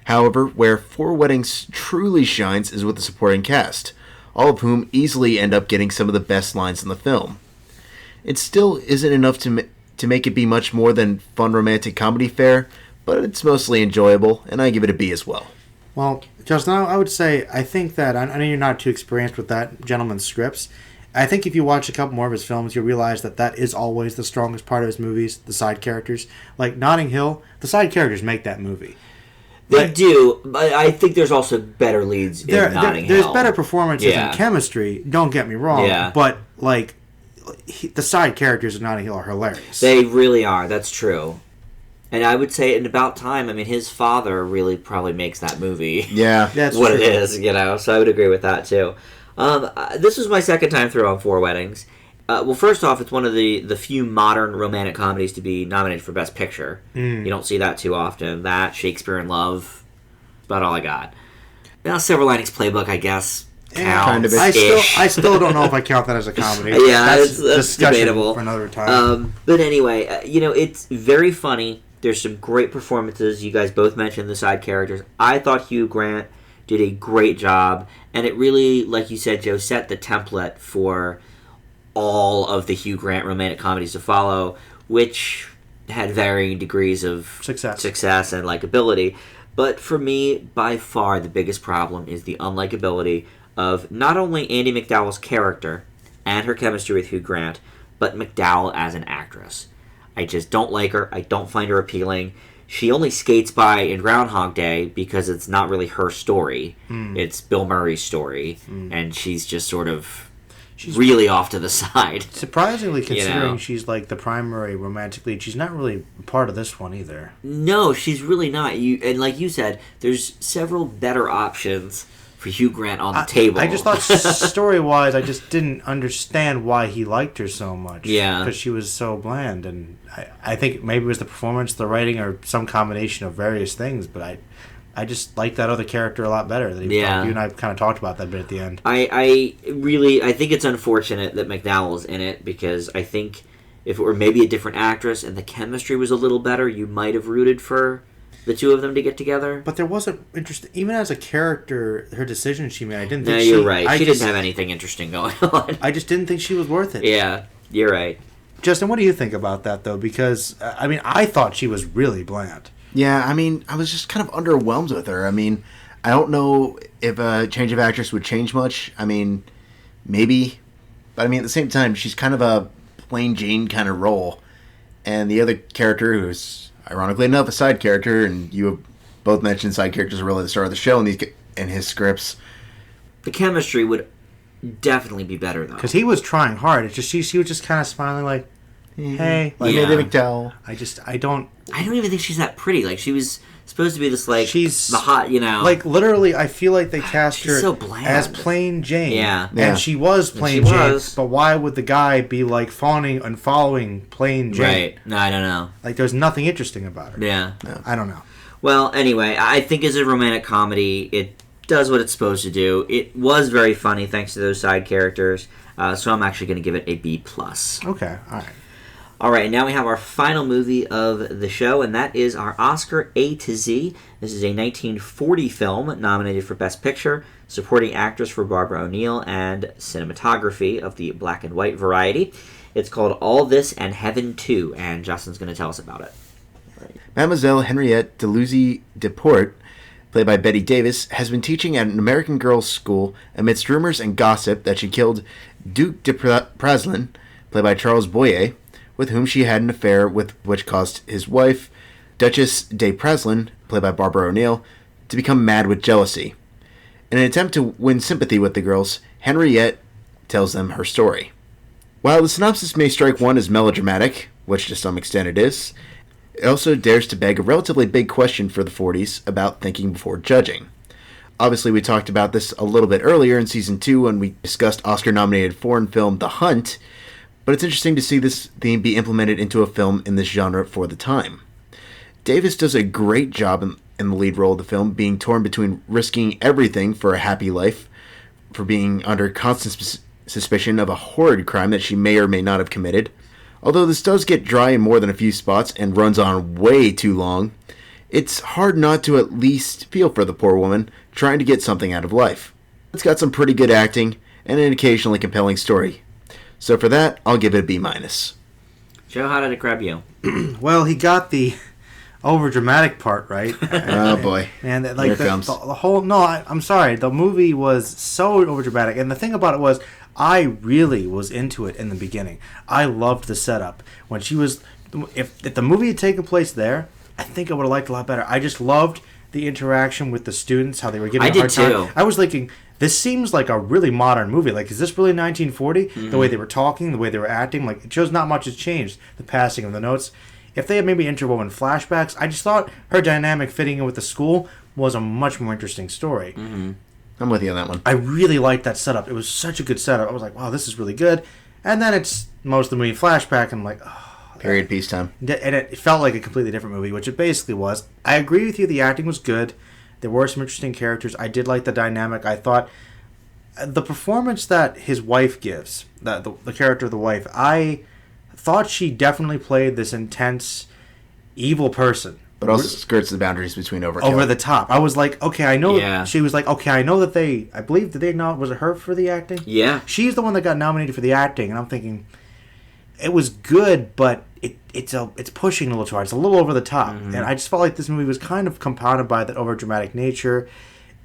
However, where Four Weddings truly shines is with the supporting cast, all of whom easily end up getting some of the best lines in the film. It still isn't enough to make it be much more than fun romantic comedy fare, but it's mostly enjoyable, and I give it a B as well. Well, Justin, I would say, I think that, I know you're not too experienced with that gentleman's scripts. I think if you watch a couple more of his films, you'll realize that is always the strongest part of his movies, the side characters. Like Notting Hill, the side characters make that movie. They do, but I think there's also better leads in Notting Hill. There's better performances and chemistry, don't get me wrong, but, like, the side characters in Notting Hill are hilarious. They really are, that's true. And I would say in About Time, I mean, his father really probably makes that movie. Yeah. That's what true. It is, so I would agree with that, too. This was my second time through on Four Weddings. Well, first off, it's one of the few modern romantic comedies to be nominated for Best Picture. You don't see that too often. That, Shakespeare in Love, about all I got. Now, Silver Linings Playbook, I guess, counts. I still don't know if I count that as a comedy. Yeah, that's debatable. For another time. But anyway, it's very funny. There's some great performances. You guys both mentioned the side characters. I thought Hugh Grant did a great job, and it really, like you said, Joe, set the template for all of the Hugh Grant romantic comedies to follow, which had varying degrees of success and likability. But for me, by far, the biggest problem is the unlikability of not only Andie MacDowell's character and her chemistry with Hugh Grant, but MacDowell as an actress. I just don't like her. I don't find her appealing. She only skates by in Groundhog Day because it's not really her story. It's Bill Murray's story, and she's just sort of really off to the side. Surprisingly, considering she's like the primary romantic lead, she's not really part of this one either. No, she's really not. And like you said, there's several better options for Hugh Grant on the table. I just thought story-wise, I just didn't understand why he liked her so much. Yeah. Because she was so bland. And I think maybe it was the performance, the writing, or some combination of various things. But I just liked that other character a lot better. You and I kind of talked about that bit at the end. I think it's unfortunate that McDowell's in it, because I think if it were maybe a different actress and the chemistry was a little better, you might have rooted for the two of them to get together. But there wasn't interesting, even as a character, her decision she made. I didn't think No, you're right. She didn't have anything interesting going on. I just didn't think she was worth it. Yeah, you're right. Justin, what do you think about that, though? Because, I thought she was really bland. Yeah, I was just kind of underwhelmed with her. I don't know if a change of actress would change much. Maybe. But, at the same time, she's kind of a plain Jane kind of role. And the other character, who's ironically enough a side character, and you have both mentioned side characters are really the star of the show in his scripts. The chemistry would definitely be better, though. Because he was trying hard. It's just she was just kind of smiling like, hey. Like Andie MacDowell. I don't even think she's that pretty. Like, she was supposed to be this, like, she's the hot, Like, literally, I feel like they cast her so bland. as plain Jane. Yeah. And she was plain Jane. But why would the guy be, like, fawning and following plain Jane? Right. No, I don't know. Like, there's nothing interesting about her. Yeah. No. I don't know. Well, anyway, I think as a romantic comedy, it does what it's supposed to do. It was very funny thanks to those side characters. So I'm actually going to give it a B+. Okay. All right. All right, now we have our final movie of the show, and that is our Oscar A to Z. This is a 1940 film nominated for Best Picture, Supporting Actress for Barbara O'Neill, and Cinematography of the black and white variety. It's called All This and Heaven 2, and Justin's going to tell us about it. Mademoiselle Henriette Deleuze Deport, played by Betty Davis, has been teaching at an American girls' school amidst rumors and gossip that she killed Duc de Praslin, played by Charles Boyer, with whom she had an affair with, which caused his wife, Duchess de Praslin, played by Barbara O'Neill, to become mad with jealousy. In an attempt to win sympathy with the girls, Henriette tells them her story. While the synopsis may strike one as melodramatic, which to some extent it is, it also dares to beg a relatively big question for the 40s about thinking before judging. Obviously, we talked about this a little bit earlier in Season 2 when we discussed Oscar-nominated foreign film The Hunt, but it's interesting to see this theme be implemented into a film in this genre for the time. Davis does a great job in the lead role of the film, being torn between risking everything for a happy life, for being under constant suspicion of a horrid crime that she may or may not have committed. Although this does get dry in more than a few spots and runs on way too long, it's hard not to at least feel for the poor woman trying to get something out of life. It's got some pretty good acting and an occasionally compelling story. So for that, I'll give it a B-. Joe, how did it grab you? Well, he got the over-dramatic part right. Oh, boy. And like Here it comes. The whole... No, I'm sorry. The movie was so over-dramatic. And the thing about it was, I really was into it in the beginning. I loved the setup. When she was... If the movie had taken place there, I think I would have liked it a lot better. I just loved the interaction with the students, how they were giving a hard time. Too. I was thinking, this seems like a really modern movie. Like, is this really 1940? Mm-hmm. The way they were talking, the way they were acting, like, it shows not much has changed. The passing of the notes. If they had maybe interwoven flashbacks, I just thought her dynamic fitting in with the school was a much more interesting story. Mm-hmm. I'm with you on that one. I really liked that setup. It was such a good setup. I was like, wow, this is really good. And then it's most of the movie flashback, and I'm like, oh. Period, peacetime. And it felt like a completely different movie, which it basically was. I agree with you. The acting was good. There were some interesting characters. I did like the dynamic. I thought the performance that his wife gives, the character of the wife, I thought she definitely played this intense, evil person. But also skirts the boundaries between overkill. Over the top. I was like, okay, I know. Yeah. She was like, okay, I know that they, I believe, did they acknowledge, was it her for the acting? Yeah. She's the one that got nominated for the acting, and I'm thinking, it was good, but it's pushing a little too hard. It's a little over the top. Mm-hmm. And I just felt like this movie was kind of compounded by that over-dramatic nature,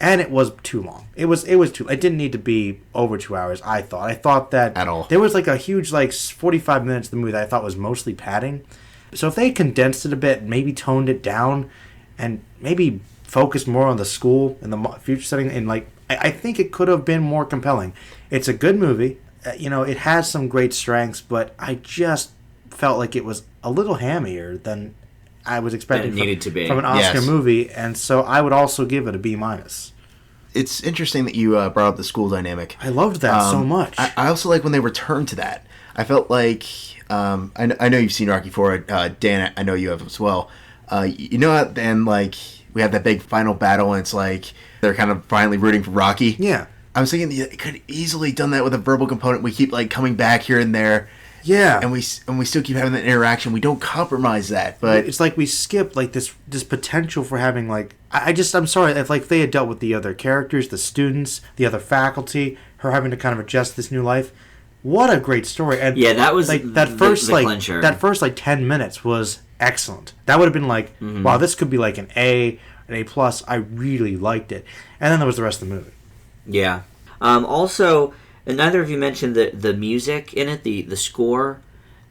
and it was too long. It didn't need to be over 2 hours, I thought. I thought that... At all. There was like a huge, 45 minutes of the movie that I thought was mostly padding. So if they condensed it a bit, maybe toned it down, and maybe focused more on the school and the future setting, and I think it could have been more compelling. It's a good movie. It has some great strengths, but I just felt like it was a little hammier than I was expecting from an Oscar movie, and so I would also give it a B-. It's interesting that you brought up the school dynamic. I loved that so much. I also like when they returned to that. I felt like I know you've seen Rocky IV, Dan. I know you have as well. And we have that big final battle, and it's like they're kind of finally rooting for Rocky. Yeah. I was thinking it could easily done that with a verbal component. We keep coming back here and there. Yeah. And we still keep having that interaction. We don't compromise that, but it's like we skip this potential for having I'm sorry if they had dealt with the other characters, the students, the other faculty, her having to kind of adjust this new life. What a great story. And yeah, that was that first the clincher. That first 10 minutes was excellent. That would have been wow, this could be an A, an A+. I really liked it. And then there was the rest of the movie. Yeah. Also, neither of you mentioned the music in it, the score.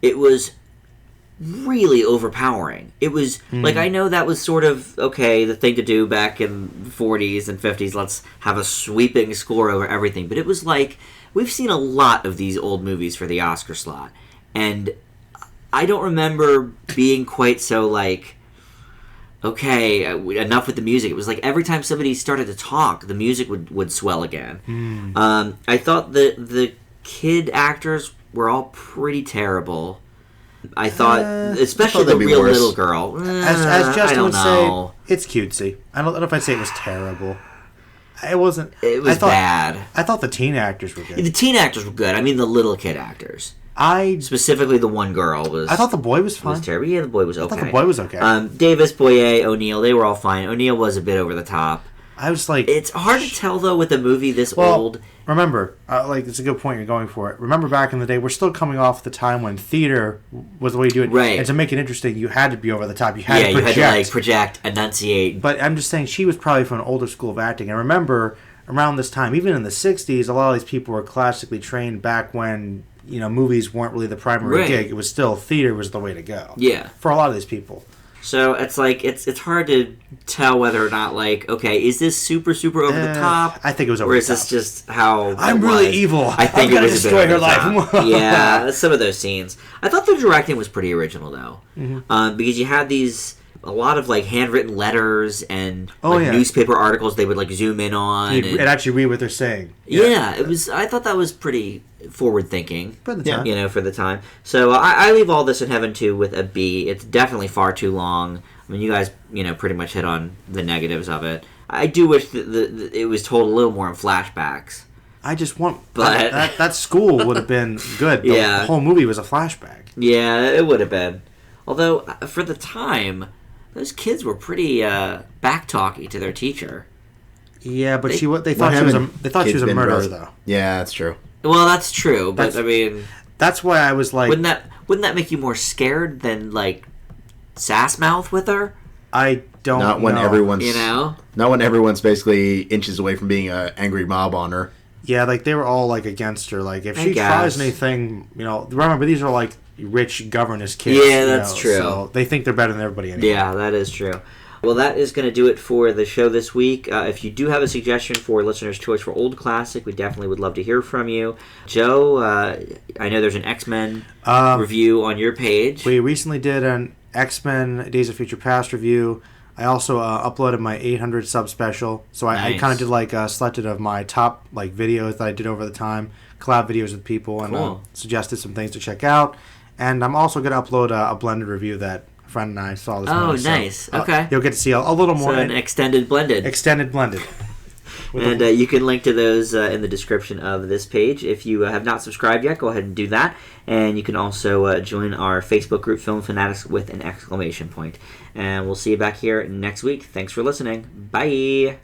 It was really overpowering. It was I know that was sort of the thing to do back in the 40s and 50s. Let's have a sweeping score over everything. But it was we've seen a lot of these old movies for the Oscar slot, and I don't remember being quite so okay, enough with the music. It was every time somebody started to talk, the music would swell again. I thought the kid actors were all pretty terrible. I thought, especially the real little girl. As Justin would know. Say, it's cutesy. I don't know if I'd say it was terrible. It wasn't. It was bad. I thought the teen actors were good. The teen actors were good. I mean, the little kid actors. Specifically, the one girl was... I thought the boy was fine. Was terrible. Yeah, the boy was okay. I thought the boy was okay. Davis, Boyer, O'Neill, they were all fine. O'Neill was a bit over the top. I was It's hard to tell, though, with a movie this old. Remember, it's a good point you're going for it. Remember back in the day, we're still coming off the time when theater was the way you do it. Right. And to make it interesting, you had to be over the top. You had to project. You had to, project, enunciate. But I'm just saying, she was probably from an older school of acting. And remember, around this time, even in the 60s, a lot of these people were classically trained back when... movies weren't really the primary gig. It was still theater was the way to go. Yeah. For a lot of these people. So it's it's hard to tell whether or not is this super over the top? I think it was over the top. Or is this just how I'm really evil. I think it was destroy her life. Yeah, some of those scenes. I thought the directing was pretty original though, because you had a lot of handwritten letters and newspaper articles they would zoom in on and actually read what they're saying. Yeah, it was. I thought that was pretty forward thinking for the time. For the time. So I leave All This in Heaven 2 with a B. It's definitely far too long. I mean, you guys pretty much hit on the negatives of it. I do wish that it was told a little more in flashbacks. I just want, but that school would have been good. The whole movie was a flashback. Yeah, it would have been. Although for the time. Those kids were pretty back-talky to their teacher. Yeah, but they thought she was a murderer, though. Yeah, that's true. Well, that's true, but I mean, that's why I was like, wouldn't that make you more scared than like sass mouth with her? I don't not when know. Everyone's not when everyone's basically inches away from being an angry mob on her. Yeah, like they were all like against her. Like if she tries anything, remember these are like rich governess kids. Yeah, that's true. So they think they're better than everybody anyway. Yeah, that is true. Well, that is going to do it for the show this week. If you do have a suggestion for Listener's Choice for Old Classic, we definitely would love to hear from you. Joe, I know there's an X-Men review on your page. We recently did an X-Men Days of Future Past review. I also uploaded my 800 sub special. So I kind of did like selected of my top like videos that I did over the time, collab videos with people, and suggested some things to check out. And I'm also going to upload a blended review that friend and I saw this morning. Oh, nice. So, okay. You'll get to see a little more. So an extended blended. Extended blended. And you can link to those in the description of this page. If you have not subscribed yet, go ahead and do that. And you can also join our Facebook group, Film Fanatics, with an exclamation point. And we'll see you back here next week. Thanks for listening. Bye.